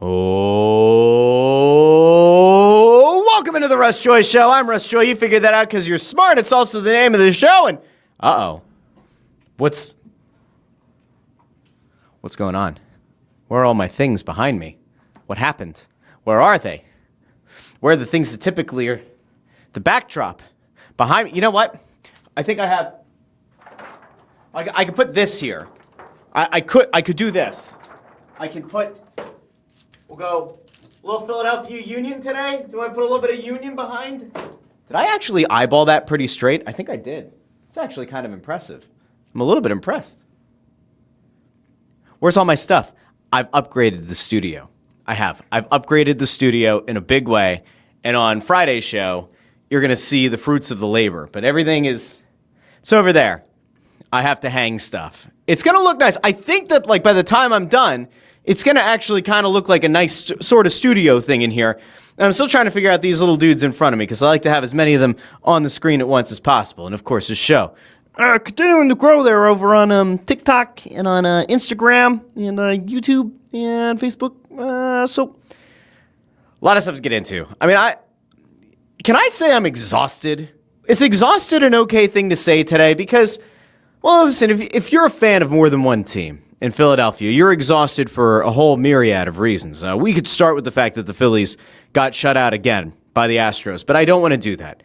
Oh, welcome into the Russ Joy Show. I'm Russ Joy. You figured that out because you're smart. It's also the name of the show. And what's going on? Where are all my things behind me? What happened? Where are they? Where are the things that typically are the backdrop behind me? You know what? I think I have. I could put this here. I could do this. I can put. We'll go a little Philadelphia Union today. Do I put a little bit of Union behind? Did I actually eyeball that pretty straight? I think I did. It's actually kind of impressive. I'm a little bit impressed. Where's all my stuff? I've upgraded the studio. I have. I've upgraded the studio in a big way. And on Friday's show, you're going to see the fruits of the labor. But everything it's over there. I have to hang stuff. It's going to look nice. I think that by the time I'm done, it's going to actually kind of look like a nice sort of studio thing in here. And I'm still trying to figure out these little dudes in front of me because I like to have as many of them on the screen at once as possible. And, of course, the show. Continuing to grow there over on TikTok and on Instagram and YouTube and Facebook. So a lot of stuff to get into. I mean, can I say I'm exhausted? Is exhausted an okay thing to say today? Because, well, listen, if you're a fan of more than one team in Philadelphia, you're exhausted for a whole myriad of reasons. We could start with the fact that the Phillies got shut out again by the Astros, but I don't want to do that.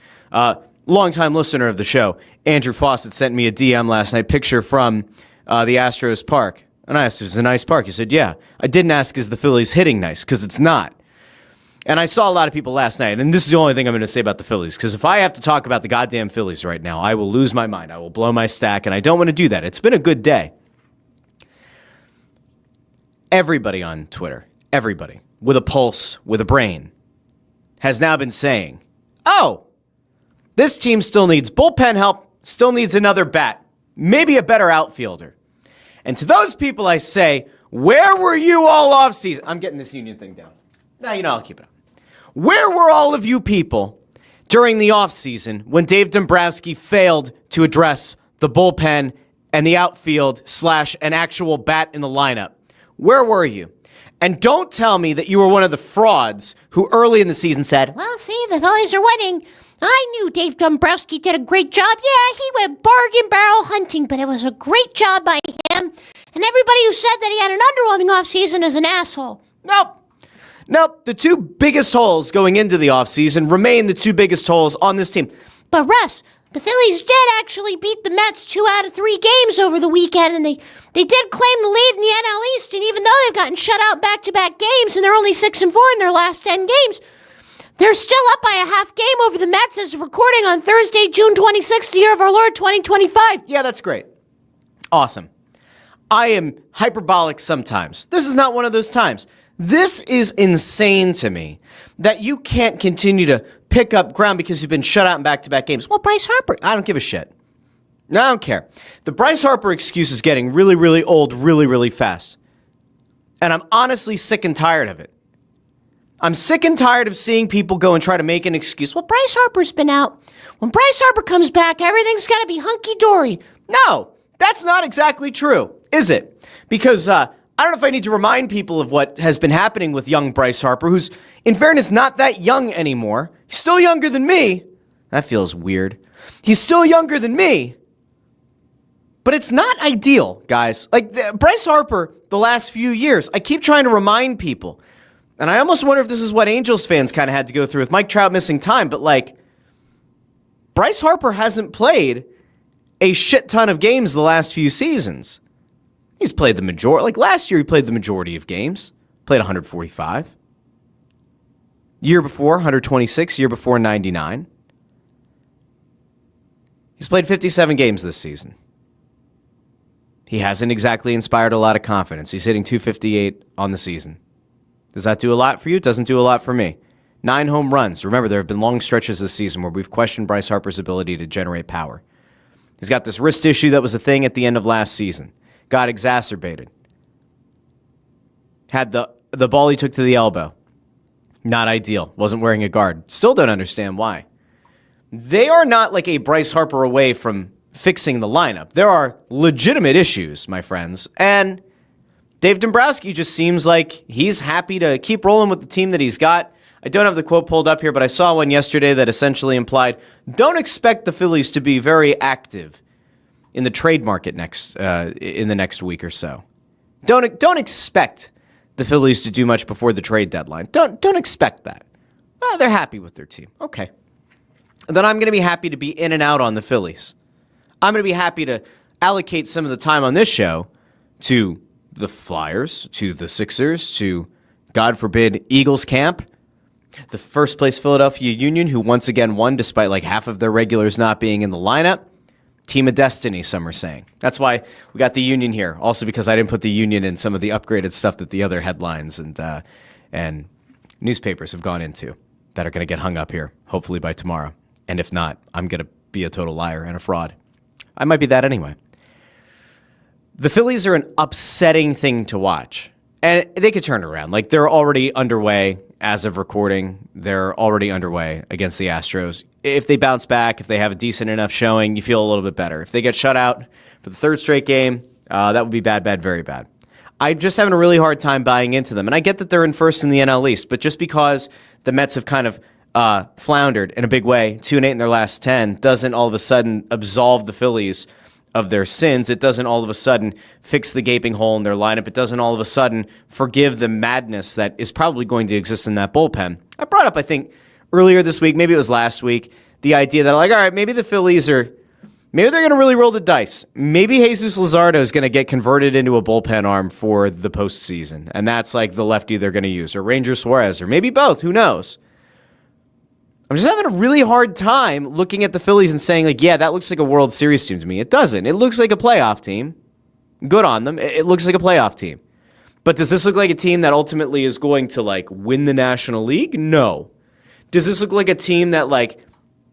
Longtime listener of the show, Andrew Fawcett, sent me a DM last night, picture from the Astros park. And I asked if it's a nice park. He said, yeah. I didn't ask, is the Phillies hitting nice? Because it's not. And I saw a lot of people last night, and this is the only thing I'm going to say about the Phillies, because if I have to talk about the goddamn Phillies right now, I will lose my mind. I will blow my stack, and I don't want to do that. It's been a good day. Everybody on Twitter, everybody with a pulse, with a brain, has now been saying, oh, this team still needs bullpen help, still needs another bat, maybe a better outfielder. And to those people I say, where were you all offseason? I'm getting this Union thing down. No, I'll keep it up. Where were all of you people during the offseason when Dave Dombrowski failed to address the bullpen and the outfield / an actual bat in the lineup? Where were you? And don't tell me that you were one of the frauds who early in the season said, well, see, the Phillies are winning. I knew Dave Dombrowski did a great job. Yeah, he went bargain barrel hunting, but it was a great job by him. And everybody who said that he had an underwhelming offseason is an asshole. Nope. The two biggest holes going into the offseason remain the two biggest holes on this team. But Russ, the Phillies did actually beat the Mets 2 out of 3 games over the weekend, and they did claim the lead in the NL East, and even though they've gotten shut out back-to-back games, and they're only 6-4 in their last 10 games, they're still up by a half game over the Mets as of recording on Thursday, June 26th, the year of our Lord, 2025. Yeah, that's great. Awesome. I am hyperbolic sometimes. This is not one of those times. This is insane to me that you can't continue to pick up ground because you've been shut out in back-to-back games. Well, Bryce Harper, I don't give a shit. No, I don't care. The Bryce Harper excuse is getting really, really old really, really fast. And I'm honestly sick and tired of it. I'm sick and tired of seeing people go and try to make an excuse. Well, Bryce Harper's been out. When Bryce Harper comes back, everything's going to be hunky-dory. No, that's not exactly true, is it? Because I don't know if I need to remind people of what has been happening with young Bryce Harper, who's, in fairness, not that young anymore. He's still younger than me. That feels weird. He's still younger than me. But it's not ideal, guys. Bryce Harper, the last few years, I keep trying to remind people. And I almost wonder if this is what Angels fans kind of had to go through with Mike Trout missing time. But, Bryce Harper hasn't played a shit ton of games the last few seasons. He's played the majority. Last year, he played the majority of games. Played 145. Year before, 126. Year before, 99. He's played 57 games this season. He hasn't exactly inspired a lot of confidence. He's hitting .258 on the season. Does that do a lot for you? It doesn't do a lot for me. 9 home runs. Remember, there have been long stretches this season where we've questioned Bryce Harper's ability to generate power. He's got this wrist issue that was a thing at the end of last season. Got exacerbated. Had the ball he took to the elbow. Not ideal. Wasn't wearing a guard. Still don't understand why. They are not like a Bryce Harper away from fixing the lineup. There are legitimate issues, my friends, and Dave Dombrowski just seems like he's happy to keep rolling with the team that he's got. I don't have the quote pulled up here, but I saw one yesterday that essentially implied, don't expect the Phillies to be very active in the trade market in the next week or so. Don't expect the Phillies to do much before the trade deadline. Don't expect that. Well, they're happy with their team. Okay. And then I'm going to be happy to be in and out on the Phillies. I'm going to be happy to allocate some of the time on this show to the Flyers, to the Sixers, to, God forbid, Eagles camp, the first place Philadelphia Union, who once again won despite like half of their regulars not being in the lineup. Team of destiny, some are saying. That's why we got the Union here. Also because I didn't put the Union in some of the upgraded stuff that the other headlines and newspapers have gone into that are going to get hung up here, hopefully by tomorrow. And if not, I'm going to be a total liar and a fraud. I might be that anyway. The Phillies are an upsetting thing to watch. And they could turn it around. Like, they're already underway as of recording. They're already underway against the Astros. If they bounce back, if they have a decent enough showing, you feel a little bit better. If they get shut out for the third straight game, that would be bad, very bad. I'm just having a really hard time buying into them. And I get that they're in first in the NL East, but just because the Mets have kind of floundered in a big way, 2-8 in their last 10, doesn't all of a sudden absolve the Phillies of their sins. It doesn't all of a sudden fix the gaping hole in their lineup. It doesn't all of a sudden forgive the madness that is probably going to exist in that bullpen. I brought up, I think, earlier this week, maybe it was last week, the idea that, like, all right, maybe the Phillies maybe they're going to really roll the dice. Maybe Jesus Luzardo is going to get converted into a bullpen arm for the postseason, and that's like the lefty they're going to use, or Ranger Suarez, or maybe both, who knows? I'm just having a really hard time looking at the Phillies and saying, like, yeah, that looks like a World Series team to me. It doesn't. It looks like a playoff team. Good on them. It looks like a playoff team. But does this look like a team that ultimately is going to, like, win the National League? No. Does this look like a team that, like,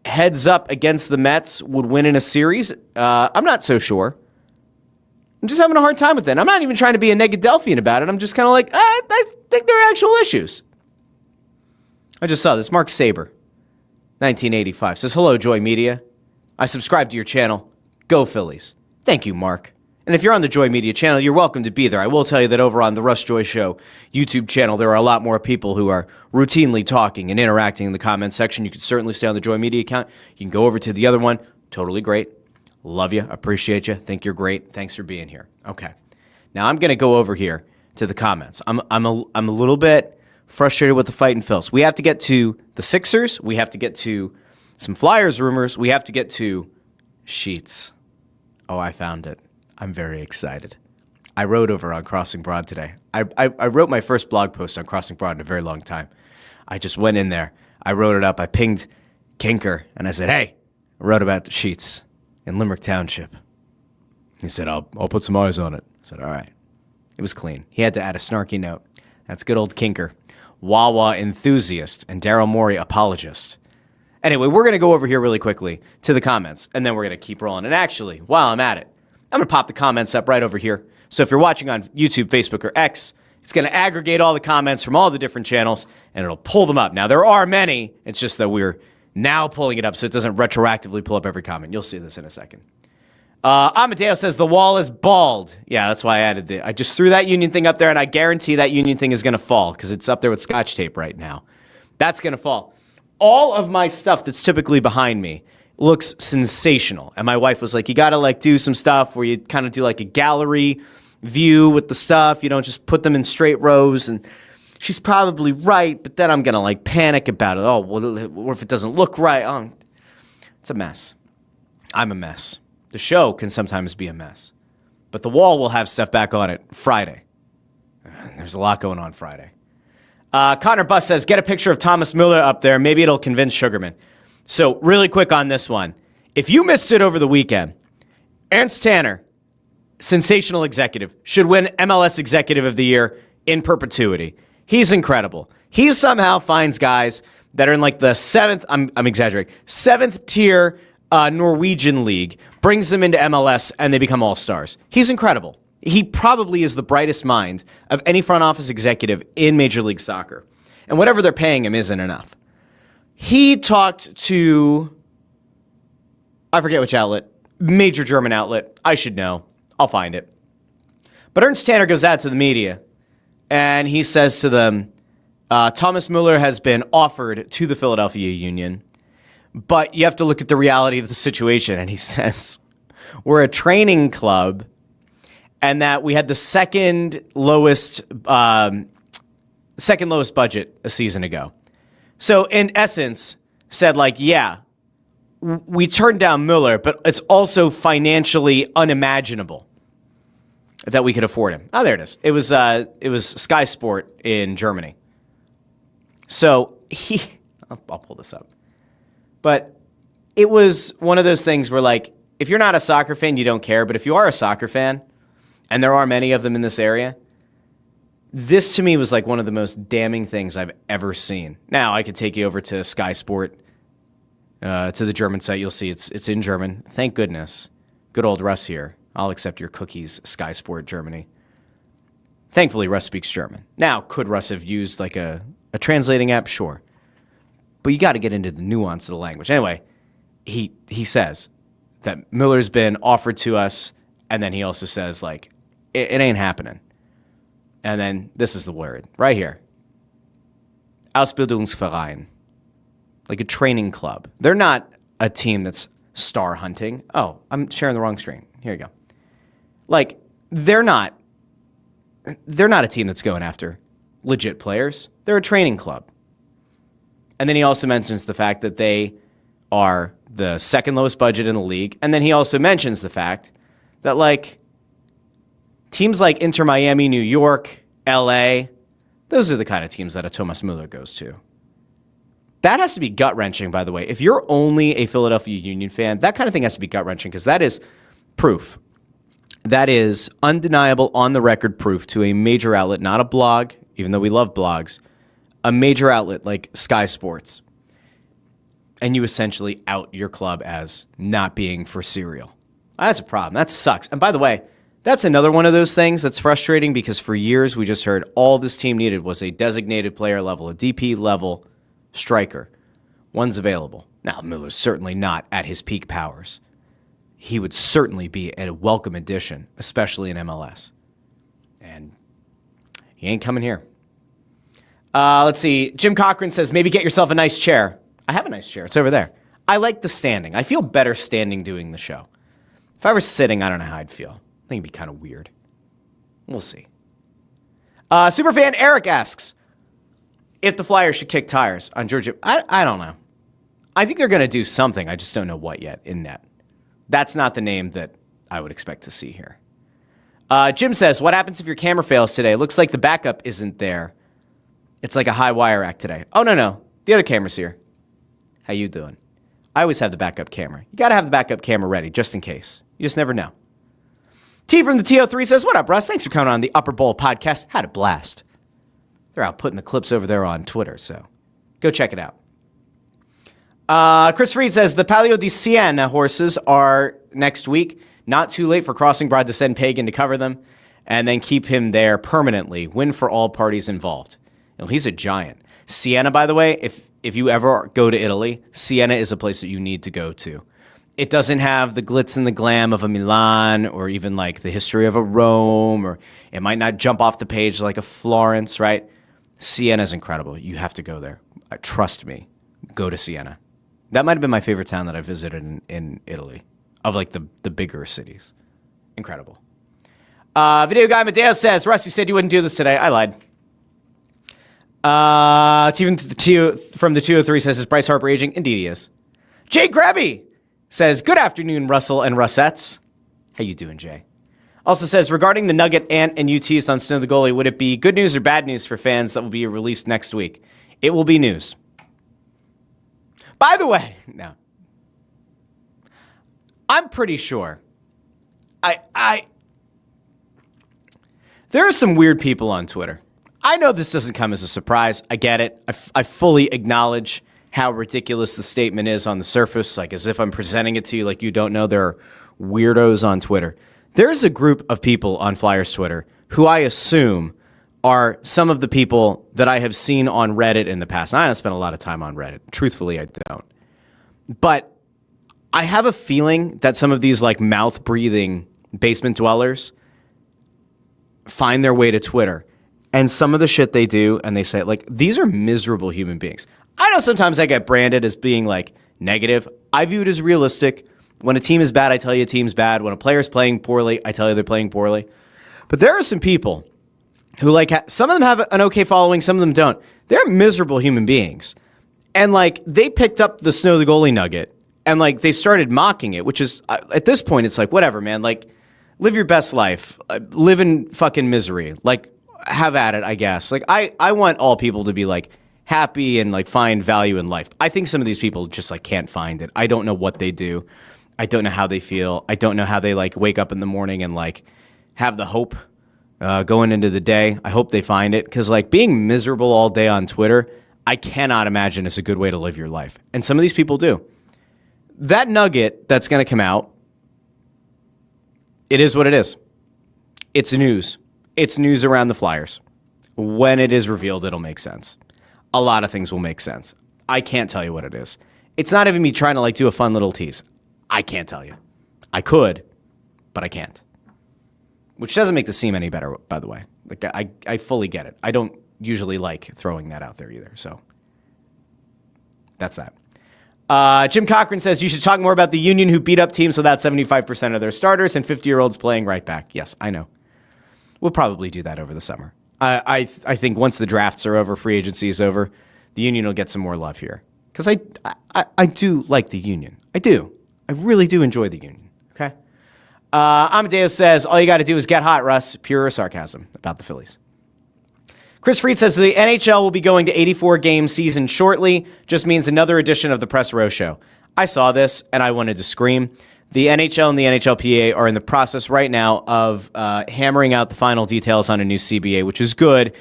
heads up against the Mets would win in a series? I'm not so sure. I'm just having a hard time with it. I'm not even trying to be a Negadelphian about it. I'm just kind of like, I think there are actual issues. I just saw this. Mark Saber, 1985, says, hello, Joy Media. I subscribe to your channel. Go Phillies. Thank you, Mark. And if you're on the Joy Media channel, you're welcome to be there. I will tell you that over on the Russ Joy Show YouTube channel, there are a lot more people who are routinely talking and interacting in the comments section. You can certainly stay on the Joy Media account. You can go over to the other one. Totally great. Love you. Appreciate you. Think you're great. Thanks for being here. Okay. Now I'm going to go over here to the comments. I'm a little bit frustrated with the Phightin Phils. We have to get to the Sixers. We have to get to some Flyers rumors. We have to get to Sheetz. Oh, I found it. I'm very excited. I wrote over on Crossing Broad today. I wrote my first blog post on Crossing Broad in a very long time. I just went in there. I wrote it up. I pinged Kinker, and I said, hey, I wrote about the Sheetz in Limerick Township. He said, I'll put some eyes on it. I said, all right. It was clean. He had to add a snarky note. That's good old Kinker. Wawa enthusiast and Daryl Morey apologist. Anyway, we're going to go over here really quickly to the comments, and then we're going to keep rolling. And actually, while I'm at it, I'm going to pop the comments up right over here. So if you're watching on YouTube, Facebook, or X, it's going to aggregate all the comments from all the different channels, and it'll pull them up. Now, there are many. It's just that we're now pulling it up so it doesn't retroactively pull up every comment. You'll see this in a second. Amadeo says the wall is bald. Yeah, that's why I added it. I just threw that Union thing up there, and I guarantee that Union thing is going to fall because it's up there with Scotch tape right now. That's going to fall. All of my stuff that's typically behind me looks sensational. And my wife was like, you got to like do some stuff where you kind of do like a gallery view with the stuff. You don't just put them in straight rows. And she's probably right, but then I'm going to like panic about it. Oh, well, what if it doesn't look right? Oh, it's a mess. I'm a mess. The show can sometimes be a mess. But the wall will have stuff back on it Friday. There's a lot going on Friday. Connor Buss says, get a picture of Thomas Miller up there. Maybe it'll convince Sugarman. So really quick on this one. If you missed it over the weekend, Ernst Tanner, sensational executive, should win MLS Executive of the Year in perpetuity. He's incredible. He somehow finds guys that are in like the seventh tier Norwegian league, brings them into MLS, and they become all-stars. He's incredible. He probably is the brightest mind of any front office executive in Major League Soccer. And whatever they're paying him isn't enough. He talked to, I forget which outlet, major German outlet. I should know. I'll find it. But Ernst Tanner goes out to the media, and he says to them, Thomas Mueller has been offered to the Philadelphia Union, but you have to look at the reality of the situation. And he says, we're a training club, and that we had the second lowest budget a season ago. So in essence, said like, yeah, we turned down Mueller, but it's also financially unimaginable that we could afford him. Oh, there it is. It was Sky Sport in Germany. So I'll pull this up. But it was one of those things where, like, if you're not a soccer fan, you don't care. But if you are a soccer fan, and there are many of them in this area, this to me was like one of the most damning things I've ever seen. Now, I could take you over to Sky Sport, to the German site. You'll see it's in German. Thank goodness. Good old Russ here. I'll accept your cookies, Sky Sport Germany. Thankfully, Russ speaks German. Now, could Russ have used like a translating app? Sure. But you got to get into the nuance of the language. Anyway, he says that Miller's been offered to us, and then he also says, like, it ain't happening. And then this is the word right here. Ausbildungsverein. Like a training club. They're not a team that's star hunting. Oh, I'm sharing the wrong screen. Here you go. Like, they're not a team that's going after legit players. They're a training club. And then he also mentions the fact that they are the second lowest budget in the league. And then he also mentions the fact that, like, teams like Inter Miami, New York, LA, those are the kind of teams that a Thomas Mueller goes to. That has to be gut-wrenching, by the way. If you're only a Philadelphia Union fan, that kind of thing has to be gut-wrenching because that is proof. That is undeniable, on-the-record proof to a major outlet, not a blog, even though we love blogs, a major outlet like Sky Sports. And you essentially out your club as not being for cereal. That's a problem. That sucks. And by the way, that's another one of those things that's frustrating because for years we just heard all this team needed was a designated player level, a DP level striker. One's available. Now, Miller's certainly not at his peak powers. He would certainly be a welcome addition, especially in MLS. And he ain't coming here. Let's see. Jim Cochran says, maybe get yourself a nice chair. I have a nice chair. It's over there. I like the standing. I feel better standing doing the show. If I were sitting, I don't know how I'd feel. I think it'd be kind of weird. We'll see. Superfan Eric asks if the Flyers should kick tires on Georgia. I don't know. I think they're going to do something. I just don't know what yet in net. That's not the name that I would expect to see here. Jim says, what happens if your camera fails today? Looks like the backup isn't there. It's like a high wire act today. Oh, no. The other camera's here. How you doing? I always have the backup camera. You got to have the backup camera ready just in case. You just never know. T from the TO3 says, what up, Russ? Thanks for coming on the Upper Bowl podcast. Had a blast. They're out putting the clips over there on Twitter, so go check it out. Chris Freed says, the Palio di Siena horses are next week. Not too late for Crossing Broad to send Pagan to cover them and then keep him there permanently. Win for all parties involved. You know, he's a giant. Siena, by the way, if you ever go to Italy, Siena is a place that you need to go to. It doesn't have the glitz and the glam of a Milan or even like the history of a Rome, or it might not jump off the page like a Florence, right? Siena is incredible. You have to go there. Trust me. Go to Siena. That might have been my favorite town that I visited in Italy, of like the bigger cities. Incredible. Video guy Mateo says, Russ, you said you wouldn't do this today. I lied. From the 203 says, is Bryce Harper aging? Indeed he is. Jay Grabby says, good afternoon, Russell and Russettes. How you doing, Jay? Also says, regarding the Nugget, Ant, and UTs on Snow the Goalie, would it be good news or bad news for fans that will be released next week? It will be news. By the way, no. I'm pretty sure. There are some weird people on Twitter. I know this doesn't come as a surprise. I get it. I fully acknowledge how ridiculous the statement is on the surface, like as if I'm presenting it to you like you don't know there are weirdos on Twitter. There's a group of people on Flyers Twitter who I assume are some of the people that I have seen on Reddit in the past. I don't spend a lot of time on Reddit. Truthfully, I don't. But I have a feeling that some of these like mouth-breathing basement dwellers find their way to Twitter. And some of the shit they do, and they say, like, these are miserable human beings. I know sometimes I get branded as being, like, negative. I view it as realistic. When a team is bad, I tell you a team's bad. When a player's playing poorly, I tell you they're playing poorly. But there are some people who, like, some of them have an okay following, some of them don't. They're miserable human beings. And, like, they picked up the Snow the Goalie nugget, and, like, they started mocking it, which is, at this point, it's like, whatever, man. Like, live your best life. Live in fucking misery. Like, have at it, I guess. Like, I want all people to be, like, happy and, like, find value in life. I think some of these people just, like, can't find it. I don't know what they do. I don't know how they feel. I don't know how they, like, wake up in the morning and, like, have the hope going into the day. I hope they find it, because, like, being miserable all day on Twitter, I cannot imagine is a good way to live your life. And some of these people do. That nugget that's going to come out, it is what it is. It's news. It's news around the Flyers. When it is revealed, it'll make sense. A lot of things will make sense. I can't tell you what it is. It's not even me trying to, like, do a fun little tease. I can't tell you. I could, but I can't. Which doesn't make the seem any better, by the way. Like, I fully get it. I don't usually like throwing that out there either. So that's that. Jim Cochran says you should talk more about the Union, who beat up teams without 75% of their starters and 50-year-olds playing right back. Yes, I know. We'll probably do that over the summer. I think once the drafts are over, free agency is over, the Union will get some more love here. Because I do like the Union. I do. I really do enjoy the Union. Okay? Amadeus says, all you got to do is get hot, Russ. Pure sarcasm about the Phillies. Chris Freed says the NHL will be going to 84-game season shortly. Just means another edition of the Press Row Show. I saw this, and I wanted to scream. The NHL and the NHLPA are in the process right now of hammering out the final details on a new CBA, which is good,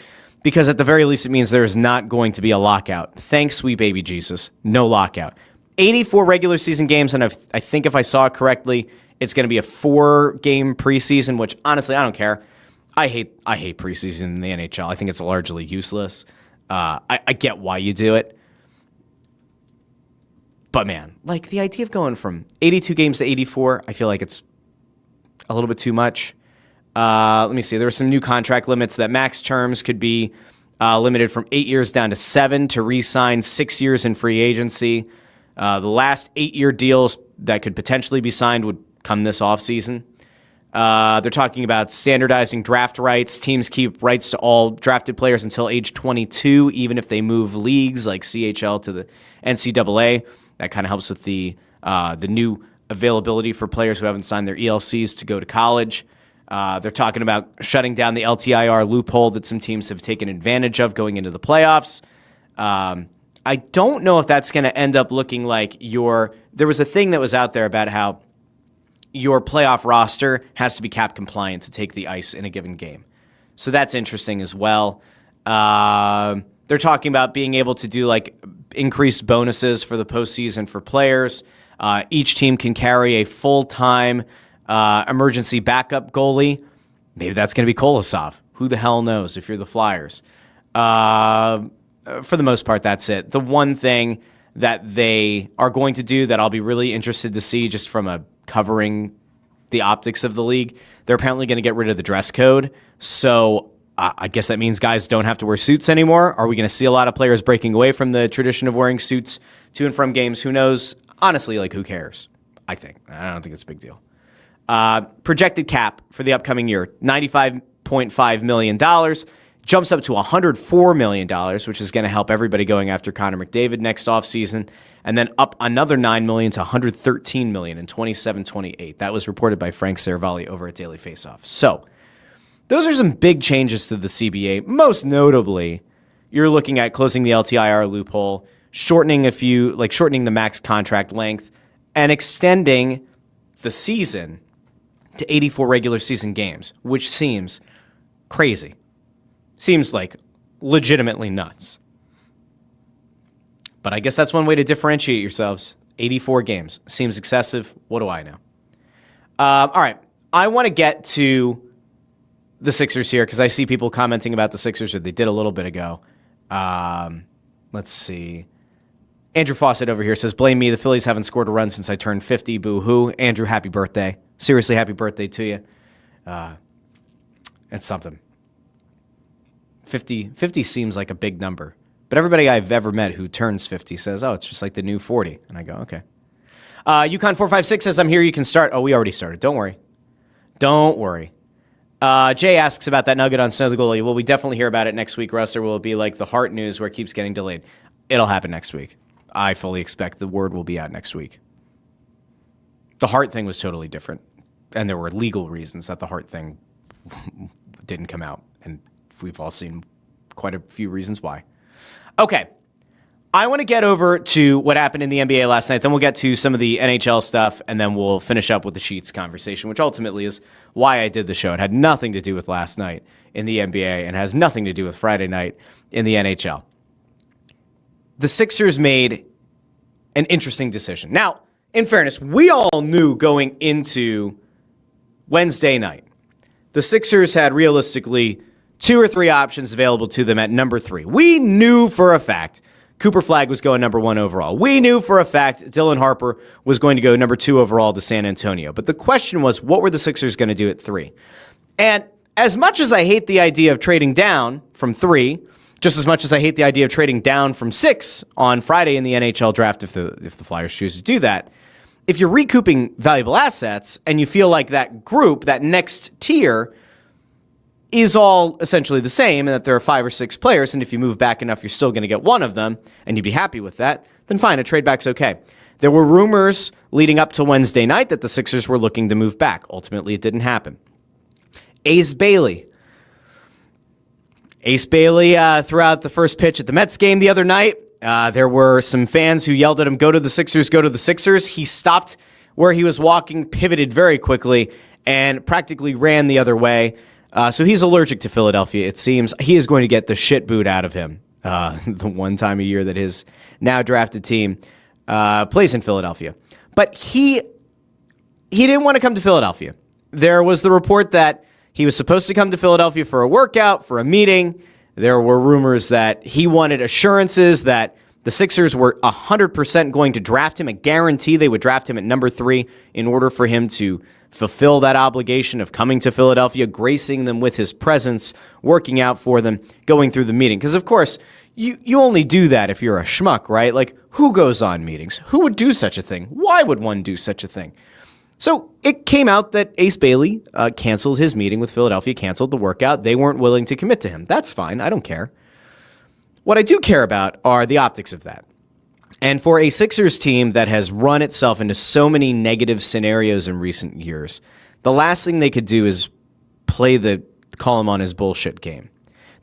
because at the very least it means there's not going to be a lockout. Thanks, sweet baby Jesus. No lockout. 84 regular season games, and I think if I saw it correctly, it's going to be a 4-game preseason, which honestly, I don't care. I hate preseason in the NHL. I think it's largely useless. I get why you do it. But man, like the idea of going from 82 games to 84, I feel like it's a little bit too much. Let me see. There were some new contract limits that max terms could be limited from 8 years down to 7 to re-sign 6 years in free agency. The last 8-year deals that could potentially be signed would come this offseason. They're talking about standardizing draft rights. Teams keep rights to all drafted players until age 22, even if they move leagues like CHL to the NCAA. That kind of helps with the new availability for players who haven't signed their ELCs to go to college. They're talking about shutting down the LTIR loophole that some teams have taken advantage of going into the playoffs. I don't know if that's going to end up looking like there was a thing that was out there about how your playoff roster has to be cap compliant to take the ice in a given game. So that's interesting as well. They're talking about being able to do like increased bonuses for the postseason for players. Each team can carry a full-time emergency backup goalie. Maybe that's going to be Kolosov. Who the hell knows if you're the Flyers? For the most part, that's it. The one thing that they are going to do that I'll be really interested to see just from a covering the optics of the league, they're apparently going to get rid of the dress code. So I guess that means guys don't have to wear suits anymore. Are we going to see a lot of players breaking away from the tradition of wearing suits to and from games? Who knows? Honestly, like, who cares? I don't think it's a big deal. Projected cap for the upcoming year, $95.5 million. Jumps up to $104 million, which is going to help everybody going after Connor McDavid next offseason. And then up another $9 million to $113 million in 27-28. That was reported by Frank Saravalli over at Daily Faceoff. So those are some big changes to the CBA. Most notably, you're looking at closing the LTIR loophole, shortening the max contract length, and extending the season to 84 regular season games, which seems crazy. Seems like legitimately nuts. But I guess that's one way to differentiate yourselves. 84 games. Seems excessive. What do I know? All right. I want to get to the Sixers here because I see people commenting about the Sixers, or they did a little bit ago. Let's see. Andrew Fawcett over here says, blame me. The Phillies haven't scored a run since I turned 50. Boo-hoo. Andrew, happy birthday. Seriously, happy birthday to you. It's something. 50 seems like a big number. But everybody I've ever met who turns 50 says, oh, it's just like the new 40. And I go, okay. Yukon456 says, I'm here. You can start. Oh, we already started. Don't worry. Don't worry. Jay asks about that nugget on Snow the Goalie. Will we definitely hear about it next week, Russ, or will it be like the Hart news where it keeps getting delayed? It'll happen next week. I fully expect the word will be out next week. The Hart thing was totally different. And there were legal reasons that the Hart thing didn't come out. And we've all seen quite a few reasons why. Okay. I want to get over to what happened in the NBA last night. Then we'll get to some of the NHL stuff, and then we'll finish up with the Sheetz conversation, which ultimately is why I did the show. It had nothing to do with last night in the NBA and has nothing to do with Friday night in the NHL. The Sixers made an interesting decision. Now, in fairness, we all knew going into Wednesday night, the Sixers had realistically 2 or 3 options available to them at number 3. We knew for a fact Cooper Flagg was going number 1 overall. We knew for a fact Dylan Harper was going to go number 2 overall to San Antonio. But the question was, what were the Sixers going to do at 3? And as much as I hate the idea of trading down from 3, just as much as I hate the idea of trading down from 6 on Friday in the NHL draft if the Flyers choose to do that, if you're recouping valuable assets and you feel like that group, that next tier, is all essentially the same and that there are 5 or 6 players, and if you move back enough, you're still going to get one of them, and you'd be happy with that, then fine, a trade back's okay. There were rumors leading up to Wednesday night that the Sixers were looking to move back. Ultimately, it didn't happen. Ace Bailey throughout the first pitch at the Mets game the other night, there were some fans who yelled at him, go to the Sixers, go to the Sixers. He stopped where he was walking, pivoted very quickly, and practically ran the other way. So he's allergic to Philadelphia, it seems. He is going to get the shit booed out of him the one time a year that his now drafted team plays in Philadelphia. But he didn't want to come to Philadelphia. There was the report that he was supposed to come to Philadelphia for a workout, for a meeting. There were rumors that he wanted assurances that the Sixers were 100% going to draft him, a guarantee they would draft him at number 3 in order for him to fulfill that obligation of coming to Philadelphia, gracing them with his presence, working out for them, going through the meeting. Because, of course, you only do that if you're a schmuck, right? Like, who goes on meetings? Who would do such a thing? Why would one do such a thing? So it came out that Ace Bailey canceled his meeting with Philadelphia, canceled the workout. They weren't willing to commit to him. That's fine. I don't care. What I do care about are the optics of that. And for a Sixers team that has run itself into so many negative scenarios in recent years, the last thing they could do is call him on his bullshit game.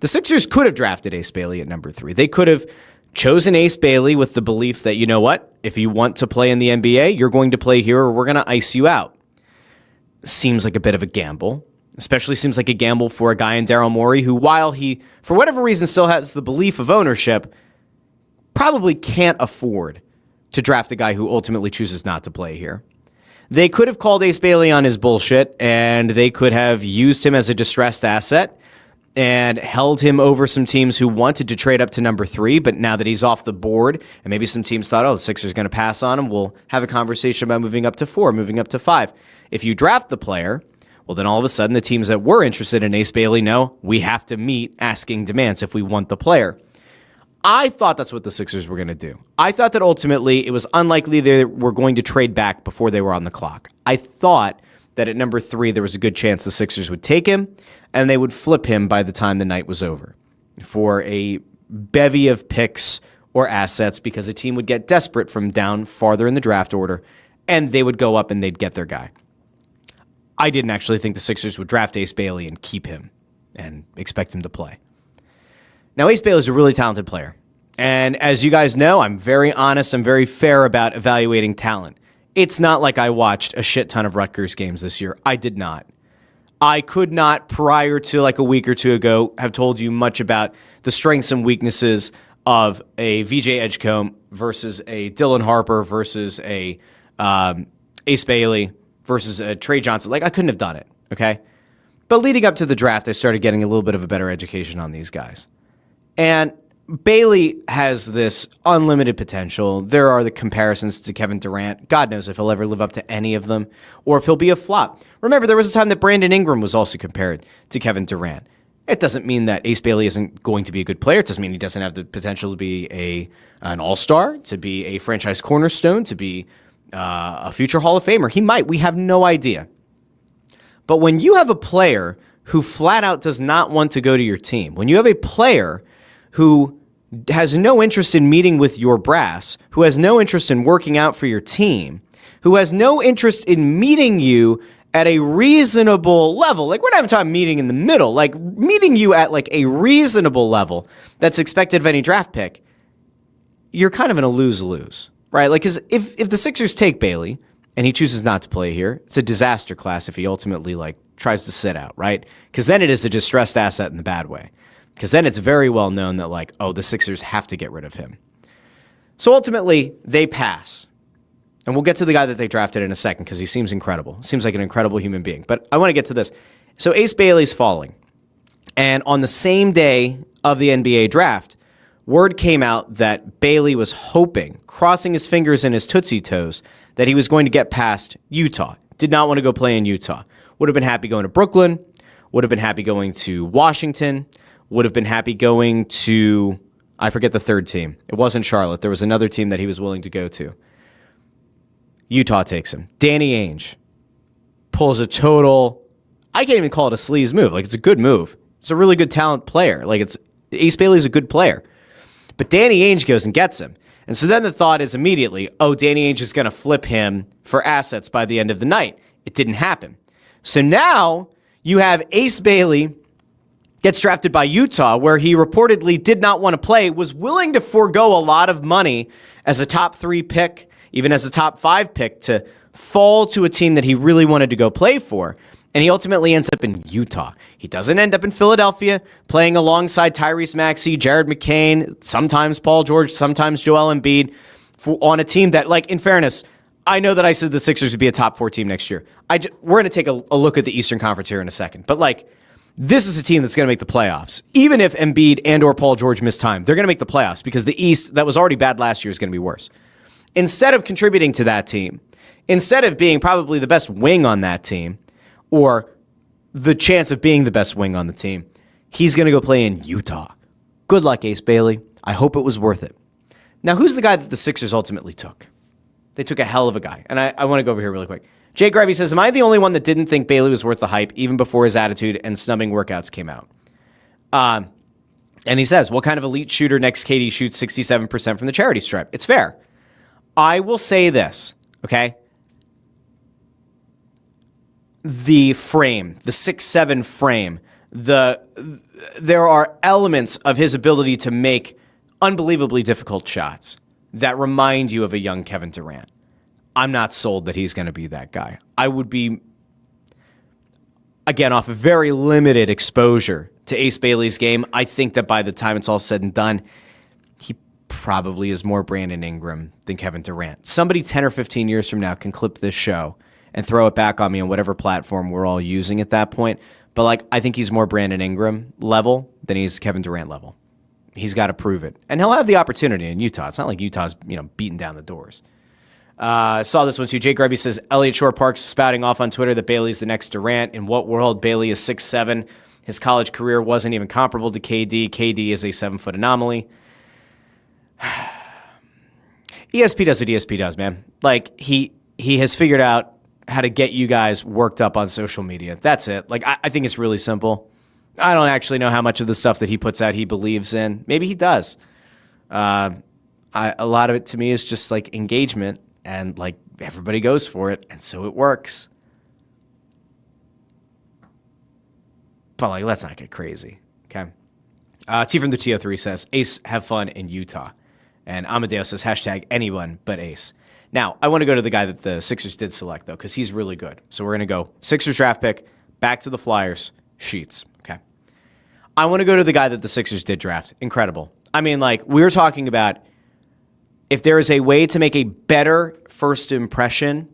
The Sixers could have drafted Ace Bailey at number 3. They could have chosen Ace Bailey with the belief that, you know what, if you want to play in the NBA, you're going to play here or we're going to ice you out. Seems like a bit of a gamble. Especially seems like a gamble for a guy in Daryl Morey who, while he, for whatever reason, still has the belief of ownership, probably can't afford to draft a guy who ultimately chooses not to play here. They could have called Ace Bailey on his bullshit, and they could have used him as a distressed asset and held him over some teams who wanted to trade up to number 3, but now that he's off the board, and maybe some teams thought, oh, the Sixers are going to pass on him, we'll have a conversation about moving up to 4, moving up to 5. If you draft the player, well, then all of a sudden the teams that were interested in Ace Bailey know we have to meet asking demands if we want the player. I thought that's what the Sixers were going to do. I thought that ultimately it was unlikely they were going to trade back before they were on the clock. I thought that at number 3 there was a good chance the Sixers would take him and they would flip him by the time the night was over for a bevy of picks or assets because a team would get desperate from down farther in the draft order and they would go up and they'd get their guy. I didn't actually think the Sixers would draft Ace Bailey and keep him and expect him to play. Now, Ace Bailey is a really talented player. And as you guys know, I'm very honest, I'm very fair about evaluating talent. It's not like I watched a shit ton of Rutgers games this year. I did not. I could not, prior to like a week or two ago, have told you much about the strengths and weaknesses of a VJ Edgecombe versus a Dylan Harper versus a Ace Bailey versus a Trey Johnson. Like, I couldn't have done it, okay? But leading up to the draft, I started getting a little bit of a better education on these guys. And Bailey has this unlimited potential. There are the comparisons to Kevin Durant. God knows if he'll ever live up to any of them or if he'll be a flop. Remember, there was a time that Brandon Ingram was also compared to Kevin Durant. It doesn't mean that Ace Bailey isn't going to be a good player. It doesn't mean he doesn't have the potential to be an all-star, to be a franchise cornerstone, to be a future Hall of Famer. He might. We have no idea. But when you have a player who flat out does not want to go to your team, when you have a player who has no interest in meeting with your brass, who has no interest in working out for your team, who has no interest in meeting you at a reasonable level, like we're not even talking meeting in the middle, like meeting you at like a reasonable level that's expected of any draft pick, you're kind of in a lose-lose, right? Like, 'cause if the Sixers take Bailey and he chooses not to play here, it's a disaster class if he ultimately like tries to sit out, right? Because then it is a distressed asset in the bad way. Because then it's very well known that like, oh, the Sixers have to get rid of him. So ultimately, they pass. And we'll get to the guy that they drafted in a second because he seems incredible. Seems like an incredible human being. But I want to get to this. So Ace Bailey's falling. And on the same day of the NBA draft, word came out that Bailey was hoping, crossing his fingers and his Tootsie Toes, that he was going to get past Utah. Did not want to go play in Utah. Would have been happy going to Brooklyn. Would have been happy going to Washington. Would have been happy going to, I forget the third team. It wasn't Charlotte. There was another team that he was willing to go to. Utah takes him. Danny Ainge pulls a total, I can't even call it a sleaze move. Like, it's a good move. It's a really good talent player. Like, Ace Bailey's a good player. But Danny Ainge goes and gets him. And so then the thought is immediately, oh, Danny Ainge is going to flip him for assets by the end of the night. It didn't happen. So now you have Ace Bailey gets drafted by Utah, where he reportedly did not want to play, was willing to forego a lot of money as a top 3 pick, even as a top 5 pick, to fall to a team that he really wanted to go play for. And he ultimately ends up in Utah. He doesn't end up in Philadelphia, playing alongside Tyrese Maxey, Jared McCain, sometimes Paul George, sometimes Joel Embiid, on a team that, like, in fairness, I know that I said the Sixers would be a top 4 team next year. We're going to take a look at the Eastern Conference here in a second. But, like, this is a team that's going to make the playoffs. Even if Embiid and or Paul George miss time, they're going to make the playoffs because the East, that was already bad last year, is going to be worse. Instead of contributing to that team, instead of being probably the best wing on that team, or the chance of being the best wing on the team, he's going to go play in Utah. Good luck, Ace Bailey. I hope it was worth it. Now, who's the guy that the Sixers ultimately took? They took a hell of a guy. And I want to go over here really quick. Jay Grabby says, am I the only one that didn't think Bailey was worth the hype even before his attitude and snubbing workouts came out? And he says, what kind of elite shooter next KD shoots 67% from the charity stripe? It's fair. I will say this, okay? The frame, the 6'7" frame, there are elements of his ability to make unbelievably difficult shots that remind you of a young Kevin Durant. I'm not sold that he's going to be that guy. I would be, again, off a very limited exposure to Ace Bailey's game. I think that by the time it's all said and done, he probably is more Brandon Ingram than Kevin Durant. Somebody 10 or 15 years from now can clip this show and throw it back on me on whatever platform we're all using at that point. But like, I think he's more Brandon Ingram level than he's Kevin Durant level. He's got to prove it. And he'll have the opportunity in Utah. It's not like Utah's, beating down the doors. Saw this one too. Jake Grubby says, Elliot Shore Parks spouting off on Twitter that Bailey's the next Durant. In what world? Bailey is 6'7". His college career wasn't even comparable to KD. KD is a 7-foot anomaly. ESP does what ESP does, man. Like, he has figured out how to get you guys worked up on social media. That's it. Like, I think it's really simple. I don't actually know how much of the stuff that he puts out he believes in. Maybe he does. A lot of it to me is just like engagement, and like everybody goes for it, and so it works. But like, let's not get crazy, okay? T from the TO3 says, Ace, have fun in Utah. And Amadeo says, hashtag anyone but Ace. Now, I want to go to the guy that the Sixers did select, though, because he's really good. So we're going to go Sixers draft pick, back to the Flyers, Sheetz, okay? I want to go to the guy that the Sixers did draft. Incredible. I mean, like, we were talking about if there is a way to make a better first impression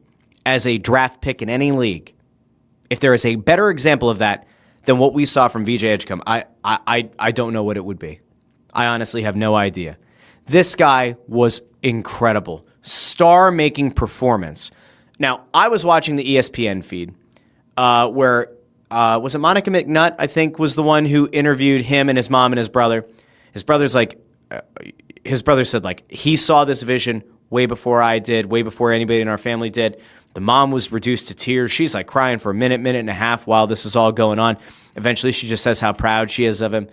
as a draft pick in any league, if there is a better example of that than what we saw from VJ Edgecombe, I don't know what it would be. I honestly have no idea. This guy was incredible. Star-making performance. Now, I was watching the ESPN feed where, was it Monica McNutt, I think, was the one who interviewed him and his mom and his brother. His brother said, like, he saw this vision way before I did, way before anybody in our family did. The mom was reduced to tears. She's like crying for a minute and a half while this is all going on. Eventually, she just says how proud she is of him.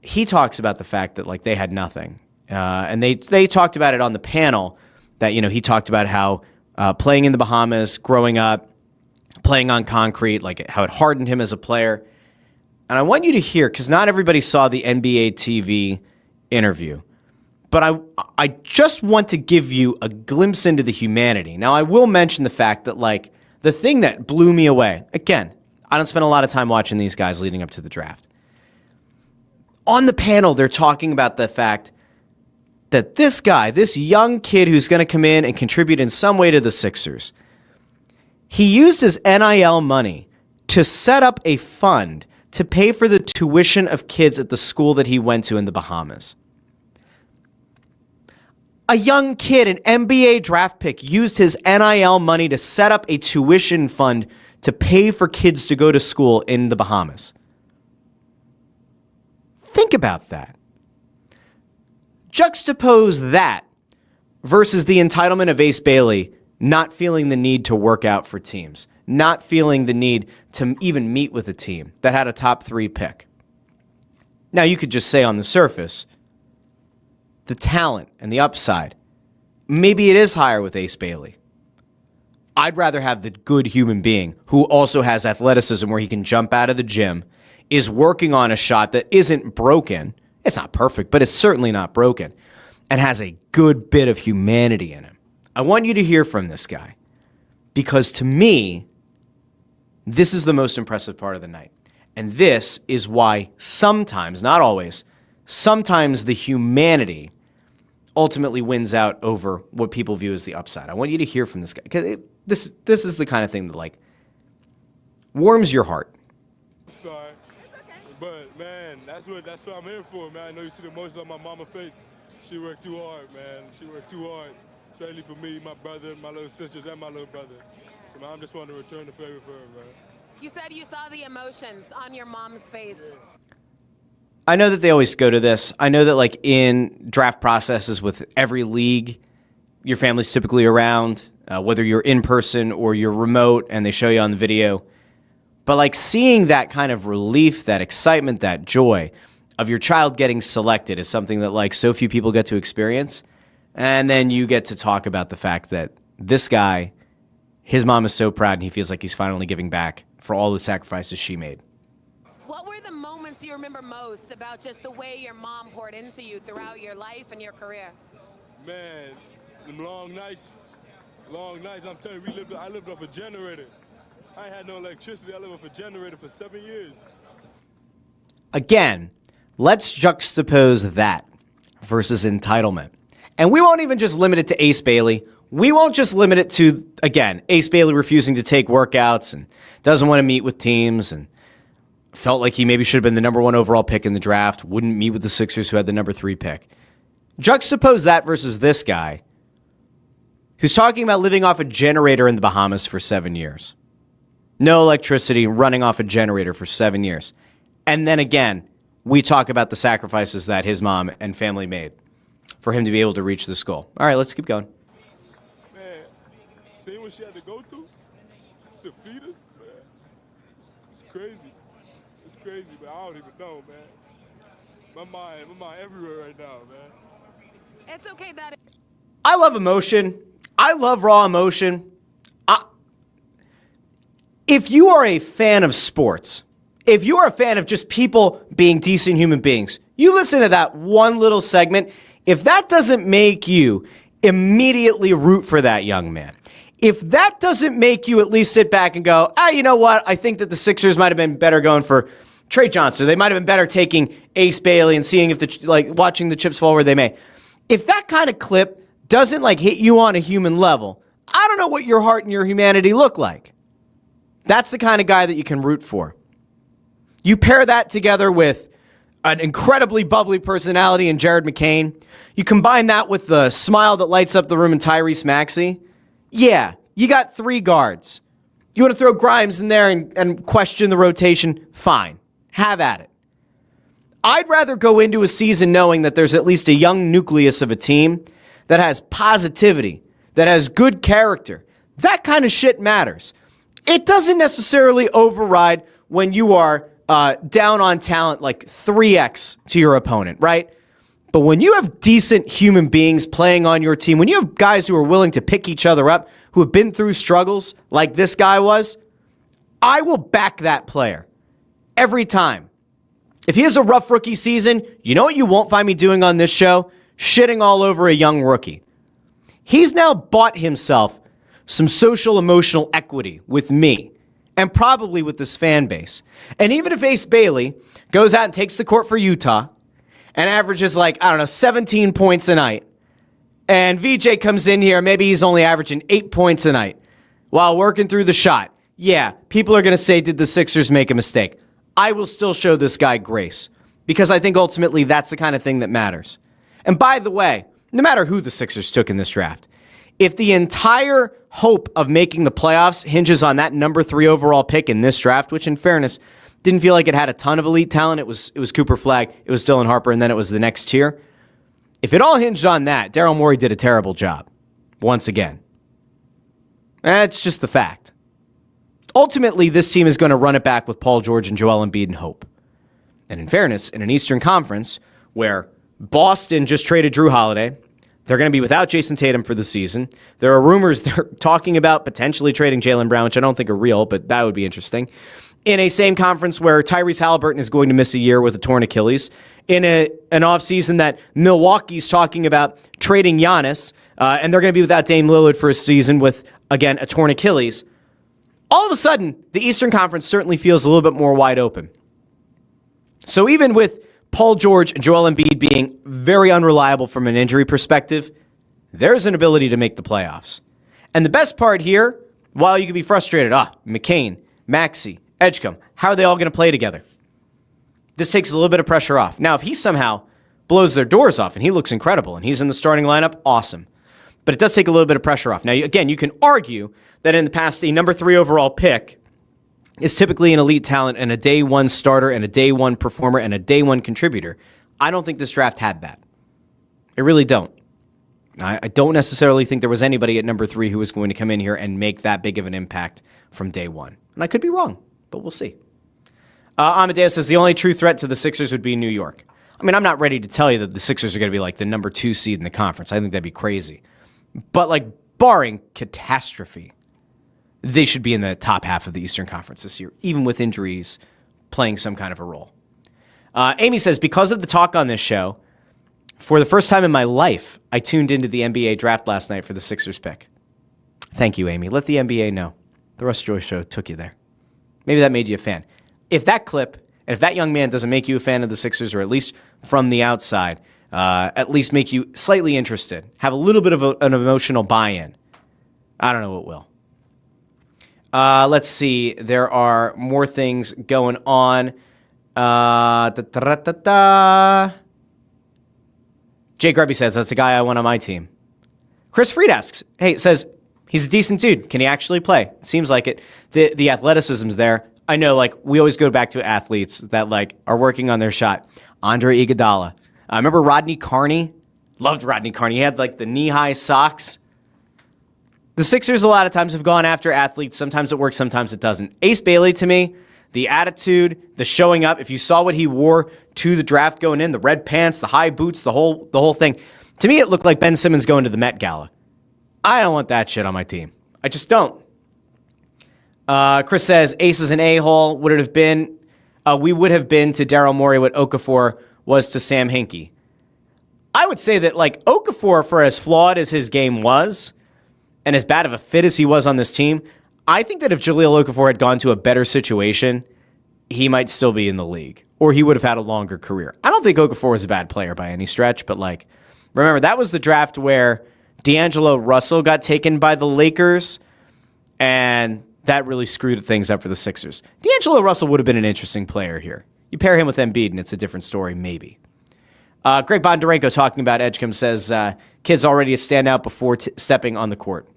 He talks about the fact that, like, they had nothing. And they talked about it on the panel that, you know, he talked about how playing in the Bahamas, growing up, playing on concrete, like how it hardened him as a player. And I want you to hear, because not everybody saw the NBA TV interview, but I just want to give you a glimpse into the humanity. Now, I will mention the fact that, like, the thing that blew me away, again, I don't spend a lot of time watching these guys leading up to the draft. On the panel, they're talking about the fact that this guy, this young kid who's going to come in and contribute in some way to the Sixers, he used his NIL money to set up a fund to pay for the tuition of kids at the school that he went to in the Bahamas. A young kid, an NBA draft pick, used his NIL money to set up a tuition fund to pay for kids to go to school in the Bahamas. Think about that. Juxtapose that versus the entitlement of Ace Bailey not feeling the need to work out for teams, not feeling the need to even meet with a team that had a top 3 pick. Now, you could just say on the surface, the talent and the upside, maybe it is higher with Ace Bailey. I'd rather have the good human being who also has athleticism where he can jump out of the gym, is working on a shot that isn't broken. It's not perfect, but it's certainly not broken, and has a good bit of humanity in him. I want you to hear from this guy, because to me, this is the most impressive part of the night. And this is why sometimes, not always, sometimes the humanity ultimately wins out over what people view as the upside. I want you to hear from this guy, because this is the kind of thing that, like, warms your heart. Sorry, but man, that's what I'm here for, man. I know you see the emotions on my mama's face. She worked too hard, man. She worked too hard, especially for me, my brother, my little sisters, and my little brother. So, man, I'm just wanting to return the favor for her, man. You said you saw the emotions on your mom's face. Yeah. I know that they always go to this. I know that, like, in draft processes with every league, your family's typically around, whether you're in person or you're remote and they show you on the video. But, like, seeing that kind of relief, that excitement, that joy of your child getting selected is something that, like, so few people get to experience. And then you get to talk about the fact that this guy, his mom is so proud and he feels like he's finally giving back for all the sacrifices she made. What were the moments you remember most about just the way your mom poured into you throughout your life and your career? Man, them long nights, I'm telling you, I lived off a generator. I ain't had no electricity. I lived off a generator for 7 years. Again, let's juxtapose that versus entitlement. And we won't even just limit it to Ace Bailey. We won't just limit it to, again, Ace Bailey refusing to take workouts and doesn't want to meet with teams and felt like he maybe should have been the number 1 overall pick in the draft, wouldn't meet with the Sixers who had the number 3 pick. Juxtapose that versus this guy who's talking about living off a generator in the Bahamas for 7 years. No electricity, running off a generator for 7 years. And then again, we talk about the sacrifices that his mom and family made for him to be able to reach this goal. All right, let's keep going. Man, seeing what she had to go through to feed us, man, it's crazy. It's crazy, but I don't even know, man. My mind everywhere right now, man. It's okay that I love emotion. I love raw emotion. If you are a fan of sports, if you are a fan of just people being decent human beings, you listen to that one little segment. If that doesn't make you immediately root for that young man, if that doesn't make you at least sit back and go, you know what? I think that the Sixers might have been better going for Trey Johnson. They might have been better taking Ace Bailey and seeing if watching the chips fall where they may. If that kind of clip doesn't hit you on a human level, I don't know what your heart and your humanity look like. That's the kind of guy that you can root for. You pair that together with an incredibly bubbly personality in Jared McCain. You combine that with the smile that lights up the room in Tyrese Maxey. Yeah, you got 3 guards. You want to throw Grimes in there and question the rotation? Fine. Have at it. I'd rather go into a season knowing that there's at least a young nucleus of a team that has positivity, that has good character. That kind of shit matters. It doesn't necessarily override when you are down on talent like 3x to your opponent, right? But when you have decent human beings playing on your team, when you have guys who are willing to pick each other up, who have been through struggles like this guy was, I will back that player every time. If he has a rough rookie season, you know what you won't find me doing on this show? Shitting all over a young rookie. He's now bought himself some social emotional equity with me and probably with this fan base. And even if Ace Bailey goes out and takes the court for Utah and averages 17 points a night, and VJ comes in here, maybe he's only averaging 8 points a night while working through the shot. Yeah, people are going to say, did the Sixers make a mistake? I will still show this guy grace because I think ultimately that's the kind of thing that matters. And by the way, no matter who the Sixers took in this draft, if the entire hope of making the playoffs hinges on that number 3 overall pick in this draft, which in fairness, didn't feel like it had a ton of elite talent. It was Cooper Flagg, it was Dylan Harper, and then it was the next tier. If it all hinged on that, Daryl Morey did a terrible job. Once again. That's just the fact. Ultimately, this team is going to run it back with Paul George and Joel Embiid and hope. And in fairness, in an Eastern Conference where Boston just traded Drew Holiday, they're going to be without Jason Tatum for the season. There are rumors they're talking about potentially trading Jaylen Brown, which I don't think are real, but that would be interesting. In a same conference where Tyrese Halliburton is going to miss a year with a torn Achilles. In an offseason that Milwaukee's talking about trading Giannis, and they're going to be without Dame Lillard for a season with, again, a torn Achilles. All of a sudden, the Eastern Conference certainly feels a little bit more wide open. So even with Paul George and Joel Embiid being very unreliable from an injury perspective, there's an ability to make the playoffs. And the best part here, while you can be frustrated, McCain, Maxey, Edgecombe, how are they all going to play together? This takes a little bit of pressure off. Now, if he somehow blows their doors off and he looks incredible and he's in the starting lineup, awesome. But it does take a little bit of pressure off. Now, again, you can argue that in the past, a number 3 overall pick is typically an elite talent and a day 1 starter and a day 1 performer and a day 1 contributor. I don't think this draft had that. I really don't. I don't necessarily think there was anybody at number 3 who was going to come in here and make that big of an impact from day 1. And I could be wrong, but we'll see. Amadeus says the only true threat to the Sixers would be New York. I mean, I'm not ready to tell you that the Sixers are going to be like the number 2 seed in the conference. I think that'd be crazy. But barring catastrophe, they should be in the top half of the Eastern Conference this year, even with injuries playing some kind of a role. Amy says, because of the talk on this show, for the first time in my life, I tuned into the NBA draft last night for the Sixers pick. Thank you, Amy. Let the NBA know. The Russ Joy Show took you there. Maybe that made you a fan. If that clip, and if that young man doesn't make you a fan of the Sixers, or at least from the outside, at least make you slightly interested, have a little bit of an emotional buy-in, I don't know what will. Let's see. There are more things going on. Jay Grubby says, that's the guy I want on my team. Chris Freed asks, says, he's a decent dude. Can he actually play? It seems like it. The athleticism's there. I know, we always go back to athletes that, are working on their shot. Andre Iguodala. I remember Rodney Carney. Loved Rodney Carney. He had, the knee-high socks. The Sixers a lot of times have gone after athletes. Sometimes it works, sometimes it doesn't. Ace Bailey, to me, the attitude, the showing up, if you saw what he wore to the draft going in, the red pants, the high boots, the whole thing, to me it looked like Ben Simmons going to the Met Gala. I don't want that shit on my team. I just don't. Chris says, Ace is an a-hole. Would it have been? We would have been to Daryl Morey what Okafor was to Sam Hinkie. I would say that, Okafor, for as flawed as his game was, and as bad of a fit as he was on this team, I think that if Jahlil Okafor had gone to a better situation, he might still be in the league, or he would have had a longer career. I don't think Okafor was a bad player by any stretch, but remember, that was the draft where D'Angelo Russell got taken by the Lakers, and that really screwed things up for the Sixers. D'Angelo Russell would have been an interesting player here. You pair him with Embiid, and it's a different story, maybe. Greg Bondarenko talking about Edgecombe says, kids already a standout before stepping on the court.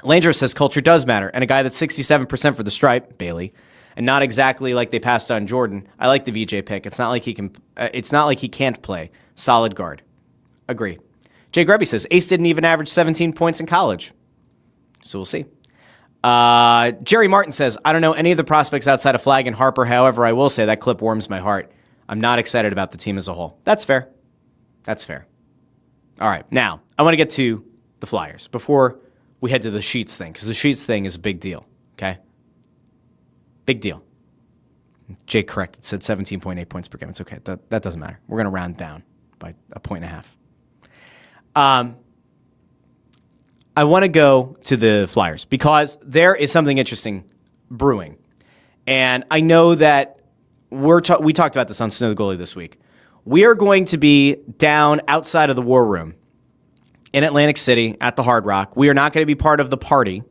Langer says culture does matter, and a guy that's 67% for the stripe, Bailey, and not exactly like they passed on Jordan. I like the VJ pick. It's not like he can. It's not like he can't play. Solid guard. Agree. Jay Grubby says Ace didn't even average 17 points in college, so we'll see. Jerry Martin says I don't know any of the prospects outside of Flagg and Harper. However, I will say that clip warms my heart. I'm not excited about the team as a whole. That's fair. That's fair. All right, now I want to get to the Flyers before we head to the Sheetz thing, because the Sheetz thing is a big deal, okay? Big deal. Jake corrected, said 17.8 points per game. It's okay. That doesn't matter. We're going to round down by 1.5 points. I want to go to the Flyers because there is something interesting brewing. And I know that we talked about this on Snow the Goalie this week. We are going to be down outside of the War Room in Atlantic City at the Hard Rock. We are not going to be part of the party.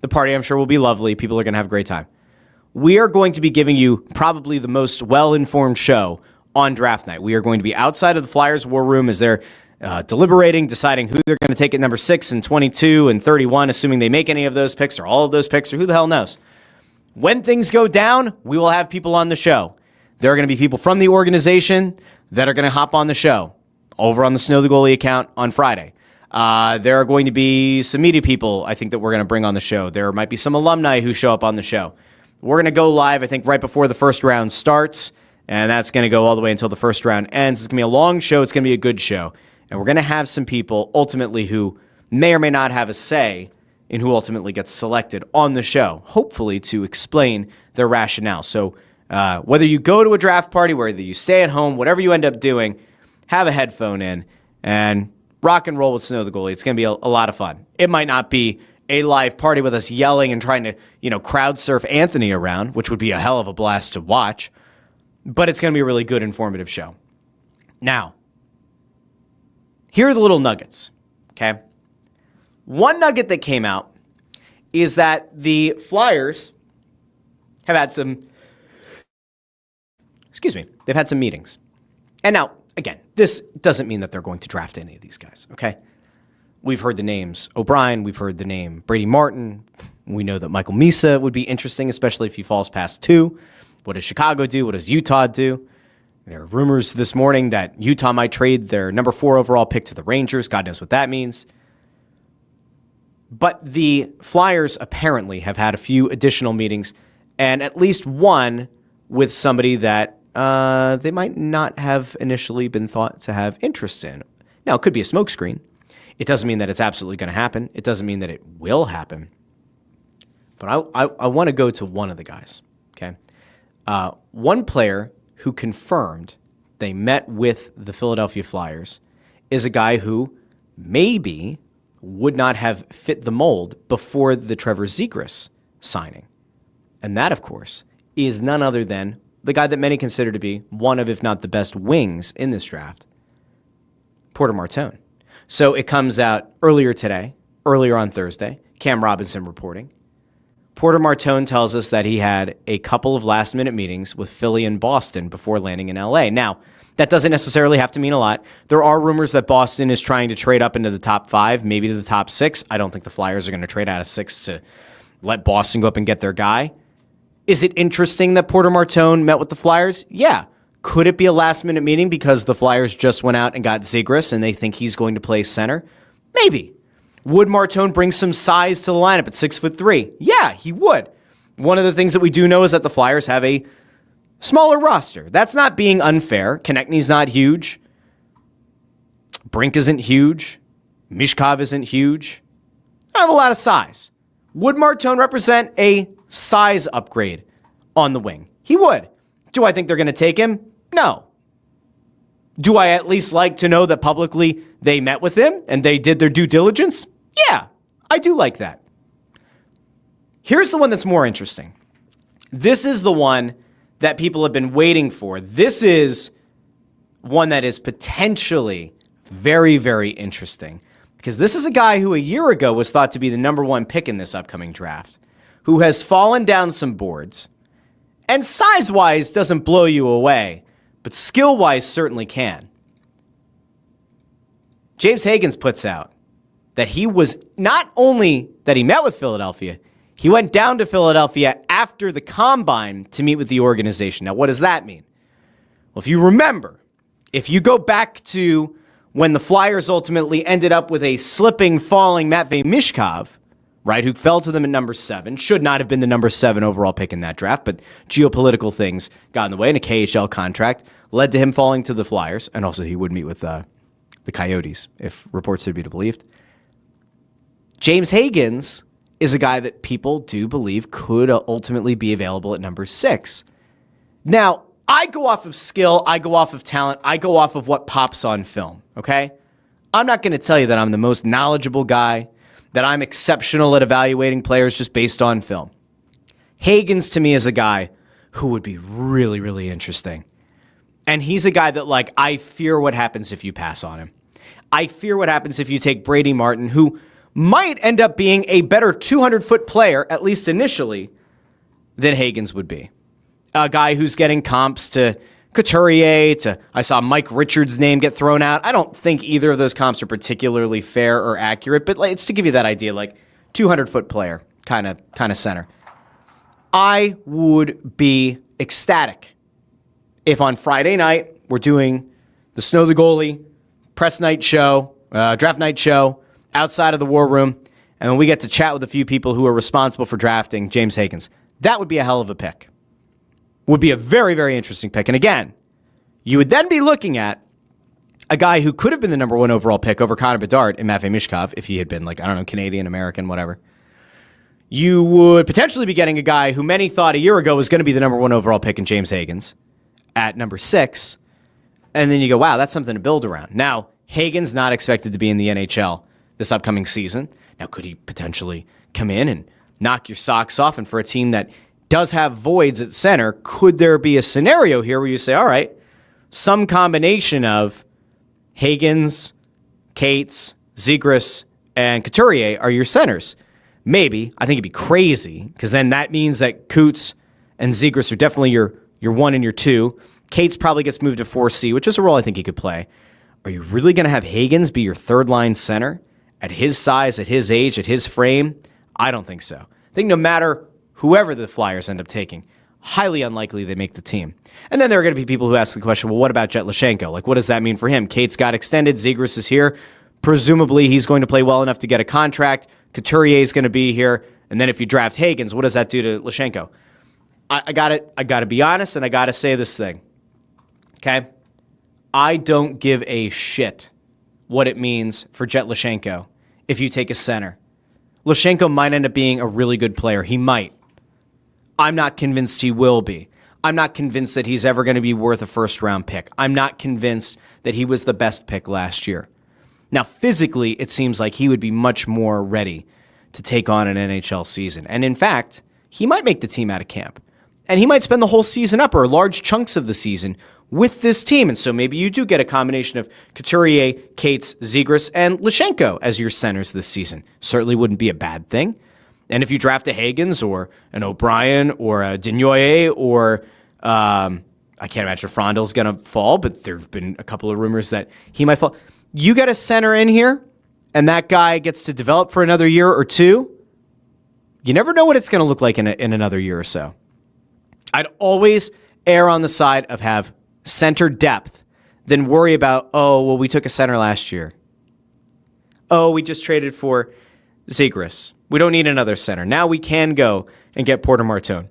The party, I'm sure, will be lovely. People are going to have a great time. We are going to be giving you probably the most well-informed show on draft night. We are going to be outside of the Flyers War Room as they're deliberating, deciding who they're going to take at number 6 and 22 and 31, assuming they make any of those picks or all of those picks, or who the hell knows. When things go down, we will have people on the show. There are going to be people from the organization that are going to hop on the show over on the Snow the Goalie account on Friday. There are going to be some media people, I think, that we're going to bring on the show. There might be some alumni who show up on the show. We're going to go live, I think, right before the first round starts, and that's going to go all the way until the first round ends. It's going to be a long show. It's going to be a good show, and we're going to have some people, ultimately, who may or may not have a say in who ultimately gets selected on the show, hopefully to explain their rationale. So whether you go to a draft party, whether you stay at home, whatever you end up doing, have a headphone in and rock and roll with Snow the Goalie. It's going to be a lot of fun. It might not be a live party with us yelling and trying to, crowd surf Anthony around, which would be a hell of a blast to watch, but it's going to be a really good, informative show. Now, here are the little nuggets, okay? One nugget that came out is that the Flyers have had some, they've had some meetings. And now, again, this doesn't mean that they're going to draft any of these guys, okay? We've heard the names O'Brien. We've heard the name Brady Martin. We know that Michael Misa would be interesting, especially if he falls past 2. What does Chicago do? What does Utah do? There are rumors this morning that Utah might trade their number 4 overall pick to the Rangers. God knows what that means. But the Flyers apparently have had a few additional meetings, and at least one with somebody that they might not have initially been thought to have interest in. Now, it could be a smokescreen. It doesn't mean that it's absolutely going to happen. It doesn't mean that it will happen. But I want to go to one of the guys, okay? One player who confirmed they met with the Philadelphia Flyers is a guy who maybe would not have fit the mold before the Trevor Zegras signing. And that, of course, is none other than the guy that many consider to be one of, if not the best wings in this draft, Porter Martone. So it comes out earlier on Thursday, Cam Robinson reporting. Porter Martone tells us that he had a couple of last-minute meetings with Philly and Boston before landing in L.A. Now, that doesn't necessarily have to mean a lot. There are rumors that Boston is trying to trade up into the top 5, maybe to the top 6. I don't think the Flyers are going to trade out of 6 to let Boston go up and get their guy. Is it interesting that Porter Martone met with the Flyers? Yeah. Could it be a last-minute meeting because the Flyers just went out and got Zegras and they think he's going to play center? Maybe. Would Martone bring some size to the lineup at 6'3"? Yeah, he would. One of the things that we do know is that the Flyers have a smaller roster. That's not being unfair. Konechny's not huge. Brink isn't huge. Mishkov isn't huge. I have a lot of size. Would Martone represent a size upgrade on the wing? He would. Do I think they're going to take him? No. Do I at least like to know that publicly they met with him and they did their due diligence? Yeah, I do like that. Here's the one that's more interesting. This is the one that people have been waiting for. This is one that is potentially very, very interesting because this is a guy who a year ago was thought to be the number 1 pick in this upcoming draft, who has fallen down some boards And size-wise doesn't blow you away, but skill-wise certainly can. James Hagens puts out that he was not only that he met with Philadelphia, he went down to Philadelphia after the combine to meet with the organization. Now, what does that mean? Well, if you remember, if you go back to when the Flyers ultimately ended up with a slipping, falling Matvei Michkov, right, who fell to them at number 7, should not have been the number 7 overall pick in that draft, but geopolitical things got in the way, and a KHL contract led to him falling to the Flyers, and also he would meet with the Coyotes, if reports are to be believed. James Hagens is a guy that people do believe could ultimately be available at number 6. Now, I go off of skill, I go off of talent, I go off of what pops on film, okay? I'm not going to tell you that I'm the most knowledgeable guy, that I'm exceptional at evaluating players just based on film. Hagens, to me, is a guy who would be really, really interesting. And he's a guy that, like, I fear what happens if you pass on him. I fear what happens if you take Brady Martin, who might end up being a better 200-foot player, at least initially, than Hagens would be. A guy who's getting comps to Couturier, I saw Mike Richards' name get thrown out. I don't think either of those comps are particularly fair or accurate, but it's to give you that idea, like 200-foot player, kind of center. I would be ecstatic if on Friday night we're doing the Snow the Goalie press night show, draft night show, outside of the War Room, and when we get to chat with a few people who are responsible for drafting James Hagens. That would be a hell of a pick. Would be a very, very interesting pick. And again, you would then be looking at a guy who could have been the number 1 overall pick over Connor Bedard and Matvei Michkov if he had been, like, I don't know, Canadian, American, whatever. You would potentially be getting a guy who many thought a year ago was going to be the number 1 overall pick in James Hagens at number 6. And then you go, wow, that's something to build around. Now, Hagens not expected to be in the NHL this upcoming season. Now, could he potentially come in and knock your socks off? And for a team that does have voids at center, could there be a scenario here where you say, all right, some combination of Hagens, Cates, Zegras, and Couturier are your centers? Maybe. I think it'd be crazy, because then that means that Coots and Zegras are definitely your 1 and your 2. Cates probably gets moved to 4C, which is a role I think he could play. Are you really going to have Hagens be your third-line center at his size, at his age, at his frame? I don't think so. I think no matter whoever the Flyers end up taking, highly unlikely they make the team. And then there are going to be people who ask the question, well, what about Jet Lashenko? Like, what does that mean for him? Cates got extended. Zegras is here. Presumably, he's going to play well enough to get a contract. Couturier is going to be here. And then if you draft Hagens, what does that do to Lashenko? I got to be honest, and I got to say this thing. Okay? I don't give a shit what it means for Jet Lashenko if you take a center. Lashenko might end up being a really good player. He might. I'm not convinced he will be. I'm not convinced that he's ever going to be worth a first-round pick. I'm not convinced that he was the best pick last year. Now, physically, it seems like he would be much more ready to take on an NHL season. And in fact, he might make the team out of camp. And he might spend the whole season up, or large chunks of the season, with this team. And so maybe you do get a combination of Couturier, Cates, Zegras, and Lashenko as your centers this season. Certainly wouldn't be a bad thing. And if you draft a Hagens or an O'Brien or a Desnoyers or I can't imagine Frondel's going to fall, but there have been a couple of rumors that he might fall. You get a center in here, and that guy gets to develop for another year or two. You never know what it's going to look like in another year or so. I'd always err on the side of have center depth than worry about, oh, well, we took a center last year. Oh, we just traded for Zegras. We don't need another center. Now we can go and get Porter Martone.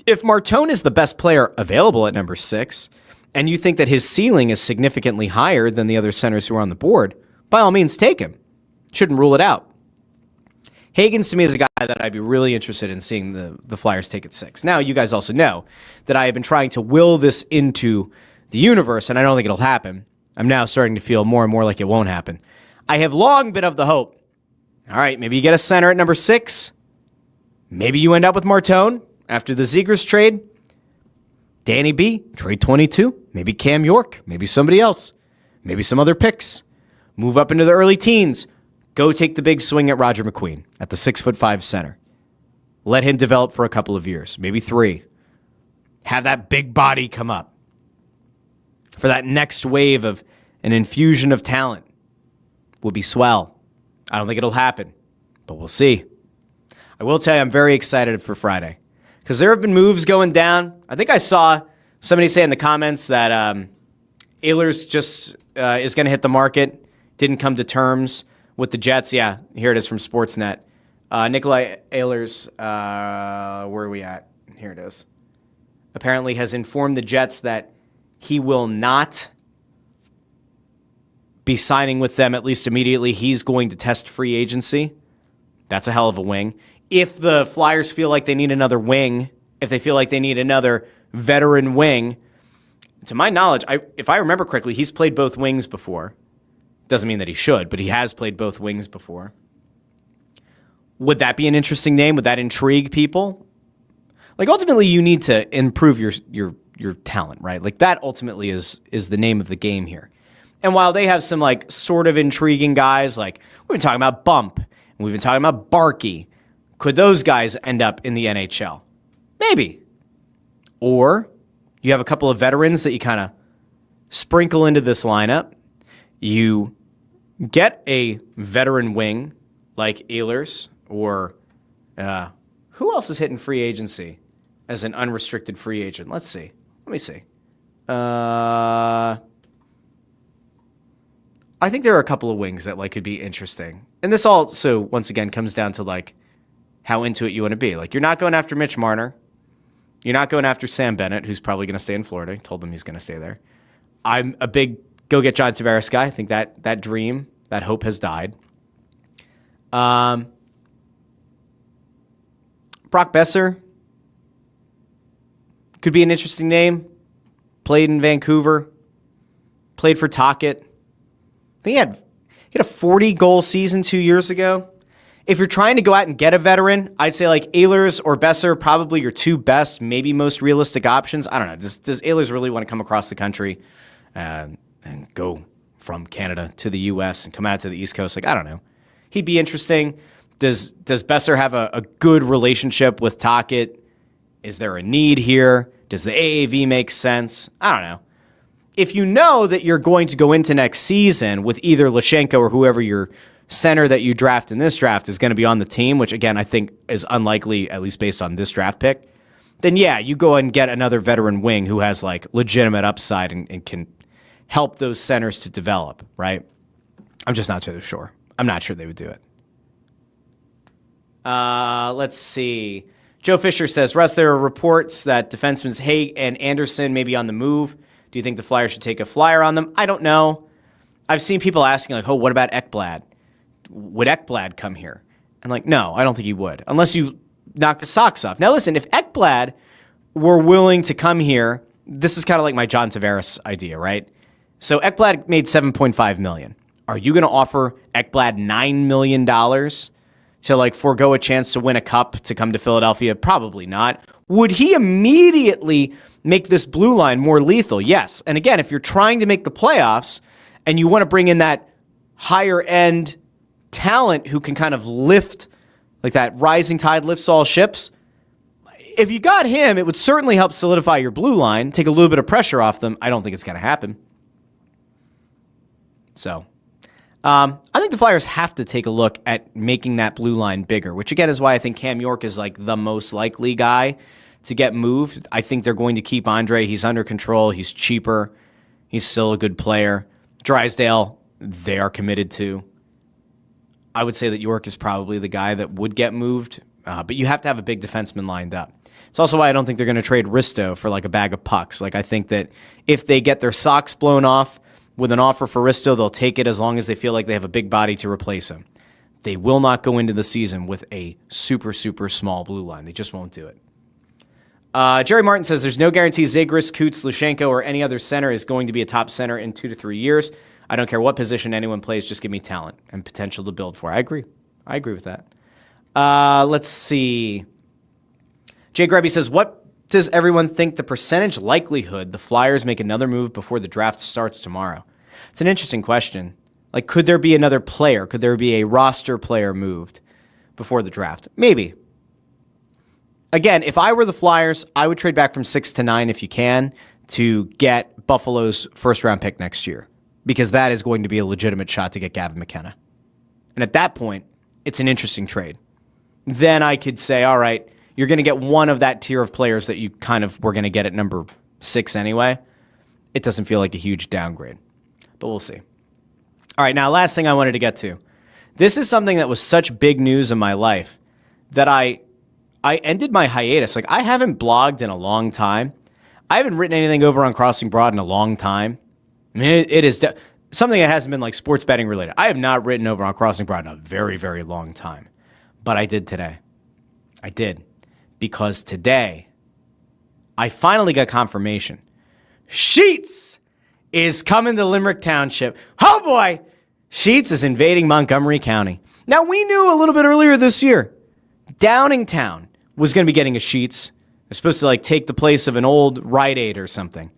If Martone is the best player available at number 6, and you think that his ceiling is significantly higher than the other centers who are on the board, by all means, take him. Shouldn't rule it out. Hagens, to me, is a guy that I'd be really interested in seeing the Flyers take at 6. Now, you guys also know that I have been trying to will this into the universe, and I don't think it'll happen. I'm now starting to feel more and more like it won't happen. I have long been of the hope. All right, maybe you get a center at number 6. Maybe you end up with Martone after the Zegras trade. Danny B, trade 22. Maybe Cam York. Maybe somebody else. Maybe some other picks. Move up into the early teens. Go take the big swing at Roger McQueen at the 6'5" center. Let him develop for a couple of years, maybe 3. have that big body come up for that next wave of an infusion of talent would be swell. I don't think it'll happen, but we'll see. I will tell you, I'm very excited for Friday because there have been moves going down. I think I saw somebody say in the comments that Ehlers just is going to hit the market, didn't come to terms with the Jets. Yeah, here it is from Sportsnet. Nikolai Ehlers, where are we at? Here it is. Apparently has informed the Jets that he will not be signing with them, at least immediately. He's going to test free agency. That's a hell of a wing. If the Flyers feel like they need another wing, if they feel like they need another veteran wing, to my knowledge, if I remember correctly, he's played both wings before. Doesn't mean that he should, but he has played both wings before. Would that be an interesting name? Would that intrigue people? Like, ultimately, you need to improve your talent, right? Like, that ultimately is the name of the game here. And while they have some, like, sort of intriguing guys, like, we've been talking about Bump, and we've been talking about Barkey, could those guys end up in the NHL? Maybe. Or you have a couple of veterans that you kind of sprinkle into this lineup. You get a veteran wing like Ehlers, or who else is hitting free agency as an unrestricted free agent? Let's see. Let me see. I think there are a couple of wings that like could be interesting. And this also, once again, comes down to like how into it you want to be. Like, you're not going after Mitch Marner. You're not going after Sam Bennett, who's probably going to stay in Florida. He told them he's going to stay there. I'm a big go get John Tavares guy. I think that dream, that hope has died. Brock Besser could be an interesting name. Played in Vancouver. Played for Tocchet. I think he had a 40-goal season 2 years ago. If you're trying to go out and get a veteran, I'd say like Ehlers or Besser, probably your two best, maybe most realistic options. I don't know. Does Ehlers really want to come across the country and go from Canada to the U.S. and come out to the East Coast? Like, I don't know. He'd be interesting. Does Besser have a good relationship with Tocchet? Is there a need here? Does the AAV make sense? I don't know. If you know that you're going to go into next season with either Lashenko or whoever your center that you draft in this draft is going to be on the team, which again I think is unlikely, at least based on this draft pick, then yeah, you go and get another veteran wing who has like legitimate upside and can help those centers to develop, right? I'm just not too sure. I'm not sure they would do it. Let's see. Joe Fisher says, Russ, there are reports that defensemen Haig and Anderson may be on the move. Do you think the Flyers should take a flyer on them? I don't know. I've seen people asking, like, oh, what about Ekblad? Would Ekblad come here? And like, no, I don't think he would, unless you knock his socks off. Now, listen, if Ekblad were willing to come here, this is kind of like my John Tavares idea, right? So Ekblad made $7.5 million. Are you going to offer Ekblad $9 million to like forego a chance to win a cup to come to Philadelphia? Probably not. Would he immediately make this blue line more lethal? Yes. And again, if you're trying to make the playoffs and you want to bring in that higher end talent who can kind of lift, like that rising tide lifts all ships, if you got him, it would certainly help solidify your blue line, take a little bit of pressure off them. I don't think it's going to happen. So I think the Flyers have to take a look at making that blue line bigger, which again is why I think Cam York is like the most likely guy to get moved. I think they're going to keep Andre. He's under control. He's cheaper. He's still a good player. Drysdale, they are committed to. I would say that York is probably the guy that would get moved, but you have to have a big defenseman lined up. It's also why I don't think they're going to trade Risto for like a bag of pucks. Like, I think that if they get their socks blown off with an offer for Risto, they'll take it as long as they feel like they have a big body to replace him. They will not go into the season with a super, super small blue line. They just won't do it. Jerry Martin says there's no guarantee Zegras, Coots, Lushenko, or any other center is going to be a top center in 2 to 3 years. I don't care what position anyone plays, just give me talent and potential to build for. I agree with that. Let's see. Jay Grubby says, what does everyone think the percentage likelihood the Flyers make another move before the draft starts tomorrow? It's an interesting question. Like, could there be another player? Could there be a roster player moved before the draft? Maybe. again, if I were the Flyers, I would trade back from 6 to 9 if you can to get Buffalo's first-round pick next year, because that is going to be a legitimate shot to get Gavin McKenna. And at that point, it's an interesting trade. Then I could say, all right, you're going to get one of that tier of players that you kind of were going to get at number 6 anyway. It doesn't feel like a huge downgrade, but we'll see. All right, now last thing I wanted to get to. This is something that was such big news in my life that I ended my hiatus. Like, I haven't blogged in a long time. I haven't written anything over on Crossing Broad in a long time. I mean, it is something that hasn't been like sports betting related. I have not written over on Crossing Broad in a very, very long time. But I did today. I did. Because today, I finally got confirmation. Sheetz is coming to Limerick Township. Oh boy! Sheetz is invading Montgomery County. Now, we knew a little bit earlier this year, Downingtown was going to be getting a Sheetz. They're supposed to like take the place of an old Rite Aid or something.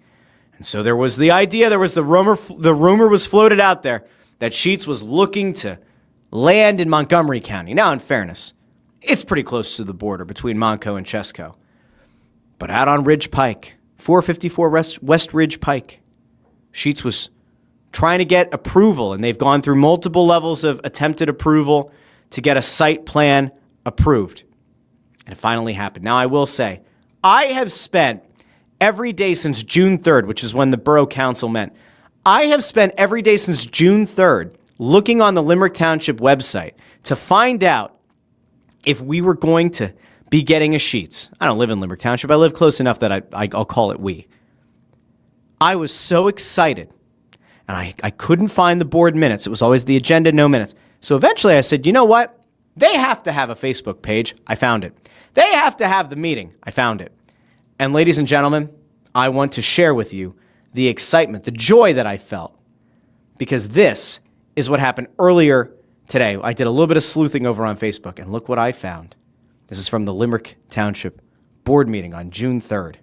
And so there was the idea, there was the rumor was floated out there that Sheetz was looking to land in Montgomery County. Now, in fairness, it's pretty close to the border between Montco and Chesco. But out on Ridge Pike, 454 West Ridge Pike, Sheetz was trying to get approval, and they've gone through multiple levels of attempted approval to get a site plan approved. And it finally happened. Now, I will say, I have spent every day since June 3rd, which is when the Borough Council met, I have spent every day since June 3rd looking on the Limerick Township website to find out if we were going to be getting a Sheetz. I don't live in Limerick Township. I live close enough that I'll call it we. I was so excited, and I couldn't find the board minutes. It was always the agenda, no minutes. So eventually I said, you know what? They have to have a Facebook page. I found it. They have to have the meeting. I found it. And ladies and gentlemen, I want to share with you the excitement, the joy that I felt, because this is what happened earlier today. I did a little bit of sleuthing over on Facebook, and look what I found. This is from the Limerick Township board meeting on June 3rd.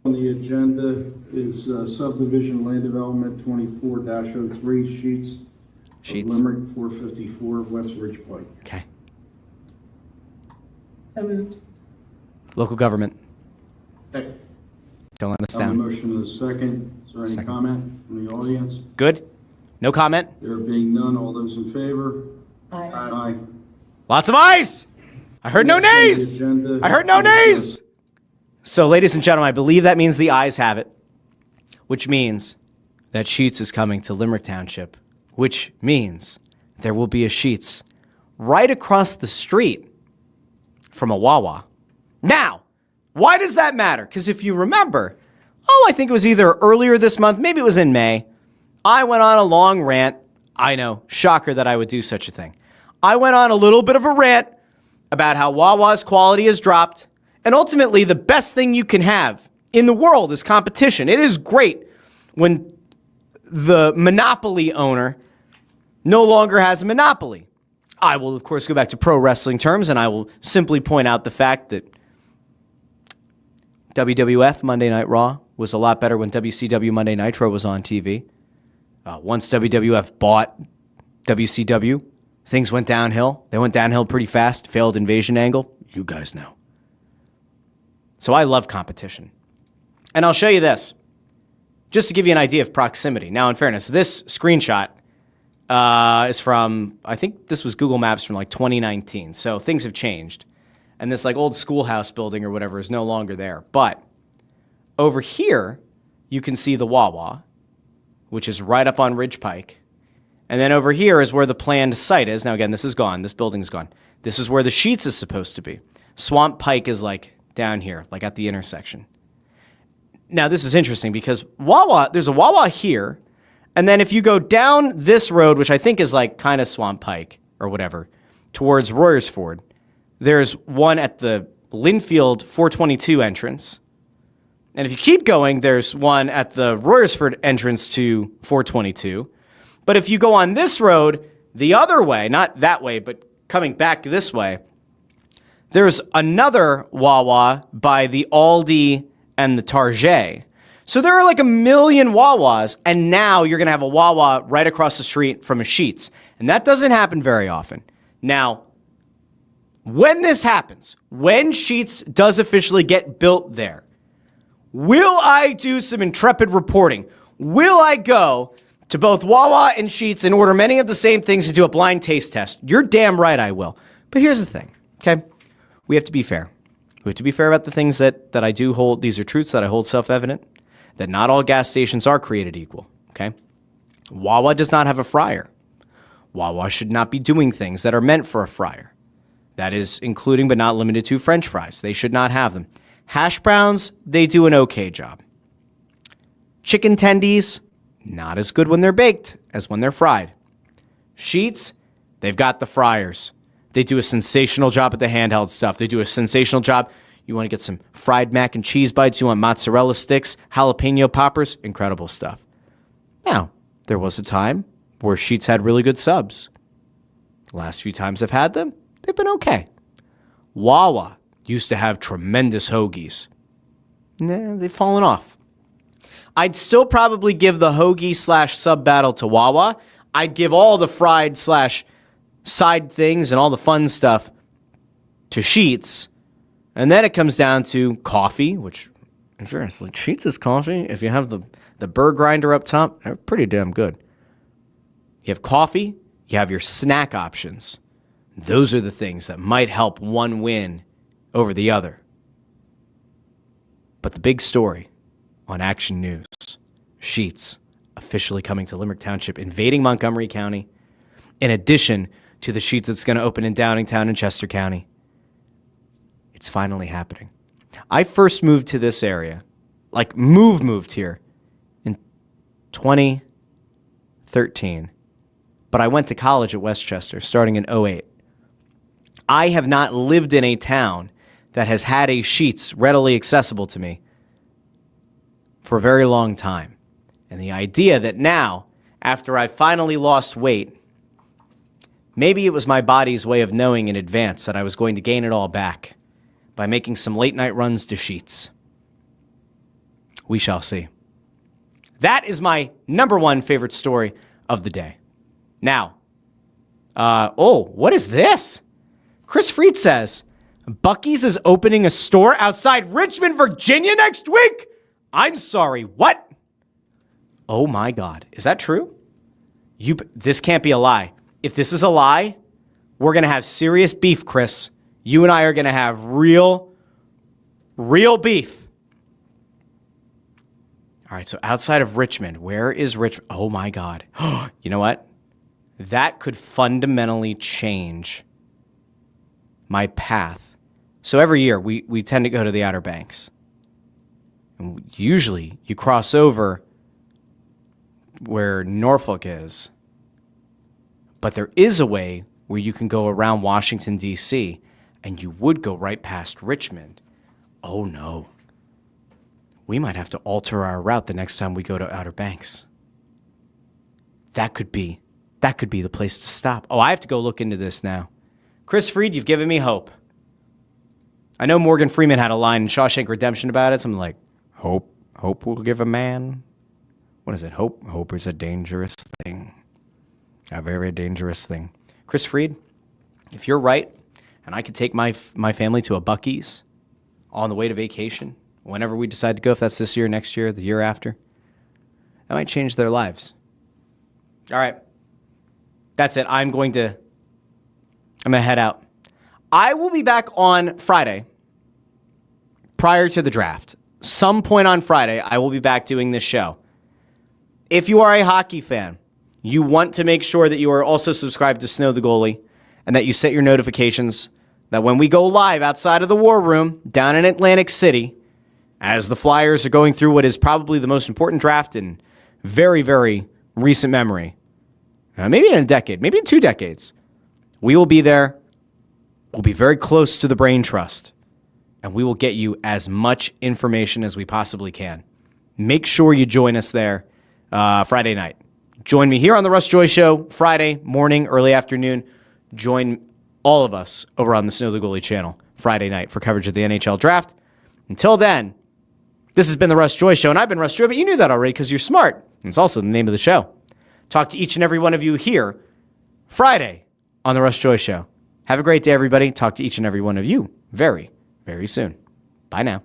On the agenda is subdivision land development 24-03 Sheetz. Sheetz. Limerick 454 West Ridge Pike. Okay. So moved. Local government. Second. Don't let us I have a down. motion and a second. Is there any Second. comment from the audience? Good? No comment? There being none, all those in favor? Aye. Aye. Lots of ayes! I heard no nays! I heard no nays! So, ladies and gentlemen, I believe that means the ayes have it, which means that Sheetz is coming to Limerick Township, which means there will be a Sheetz right across the street from a Wawa. Now, why does that matter? Because if you remember, I think it was either earlier this month, maybe it was in May, I went on a long rant. I know, shocker that I would do such a thing. I went on a little bit of a rant about how Wawa's quality has dropped, and ultimately the best thing you can have in the world is competition. It is great when the monopoly owner no longer has a monopoly. I will, of course, go back to pro wrestling terms, and I will simply point out the fact that WWF Monday Night Raw was a lot better when WCW Monday Nitro was on TV. Once WWF bought WCW, things went downhill. They went downhill pretty fast. Failed invasion angle. You guys know. So I love competition. And I'll show you this, just to give you an idea of proximity. Now, in fairness, this screenshot is from, I think this was Google Maps from like 2019. So things have changed. And this like old schoolhouse building or whatever is no longer there. But over here, you can see the Wawa, which is right up on Ridge Pike. And then over here is where the planned site is. Now, again, this is gone. This building's gone. This is where the Sheetz is supposed to be. Swamp Pike is like down here, like at the intersection. Now, this is interesting because Wawa, there's a Wawa here. And then if you go down this road, which I think is like kind of Swamp Pike or whatever, towards Royersford, there's one at the Linfield 422 entrance. And if you keep going, there's one at the Royersford entrance to 422. But if you go on this road, the other way, not that way, but coming back this way, there's another Wawa by the Aldi and the Target. So there are like a million Wawas, and now you're going to have a Wawa right across the street from a Sheetz. And that doesn't happen very often. Now, when this happens, when Sheetz does officially get built there, will I do some intrepid reporting? Will I go to both Wawa and Sheetz and order many of the same things to do a blind taste test? You're damn right I will. But here's the thing, okay? We have to be fair. We have to be fair about the things that I do hold. These are truths that I hold self-evident, that not all gas stations are created equal, okay? Wawa does not have a fryer. Wawa should not be doing things that are meant for a fryer. That is including but not limited to French fries. They should not have them. Hash browns, they do an okay job. Chicken tendies, not as good when they're baked as when they're fried. Sheetz, they've got the fryers. They do a sensational job at the handheld stuff. They do a sensational job. You want to get some fried mac and cheese bites. You want mozzarella sticks, jalapeno poppers, incredible stuff. Now, there was a time where Sheetz had really good subs. The last few times I've had them, they've been okay. Wawa used to have tremendous hoagies. Nah, they've fallen off. I'd still probably give the hoagie/sub battle to Wawa. I'd give all the fried/side things and all the fun stuff to Sheetz. And then it comes down to coffee, which, seriously, Sheetz' coffee, if you have the burr grinder up top, they're pretty damn good. You have coffee, you have your snack options. Those are the things that might help one win over the other. But the big story on Action News, Sheetz officially coming to Limerick Township, invading Montgomery County, in addition to the Sheetz that's going to open in Downingtown and Chester County. It's finally happening. I first moved to this area, moved here in 2013. But I went to college at Westchester starting in 2008. I have not lived in a town that has had a Sheetz readily accessible to me for a very long time. And the idea that now, after I finally lost weight, maybe it was my body's way of knowing in advance that I was going to gain it all back by making some late night runs to Sheetz. We shall see. That is my number one favorite story of the day. Now, what is this? Chris Fried says, Buc-ee's is opening a store outside Richmond, Virginia next week? I'm sorry, what? Oh my God, is that true? This can't be a lie. If this is a lie, we're going to have serious beef, Chris. You and I are going to have real beef. All right, so outside of Richmond, where is Richmond? Oh my God. You know what? That could fundamentally change my path. So every year we tend to go to the Outer Banks. And usually you cross over where Norfolk is. But there is a way where you can go around Washington, D.C., and you would go right past Richmond. Oh no. We might have to alter our route the next time we go to Outer Banks. That could be the place to stop. Oh, I have to go look into this now. Chris Fried, you've given me hope. I know Morgan Freeman had a line in Shawshank Redemption about it. Something like, hope will give a man. What is it? Hope is a dangerous thing. A very dangerous thing. Chris Fried, if you're right, and I could take my family to a Buc-ee's on the way to vacation, whenever we decide to go, if that's this year, next year, the year after, that might change their lives. All right. That's it. I'm going to head out. I will be back on Friday prior to the draft. Some point on Friday, I will be back doing this show. If you are a hockey fan, you want to make sure that you are also subscribed to Snow the Goalie and that you set your notifications that when we go live outside of the War Room down in Atlantic City, as the Flyers are going through what is probably the most important draft in very, very recent memory, maybe in a decade, maybe in 2 decades, we will be there. We'll be very close to the Brain Trust, and we will get you as much information as we possibly can. Make sure you join us there Friday night. Join me here on the Russ Joy Show Friday morning, early afternoon. Join all of us over on the Snow the Goalie channel Friday night for coverage of the NHL Draft. Until then, this has been the Russ Joy Show, and I've been Russ Joy, but you knew that already because you're smart. And it's also the name of the show. Talk to each and every one of you here Friday on the Russ Joy Show. Have a great day, everybody. Talk to each and every one of you very, very soon. Bye now.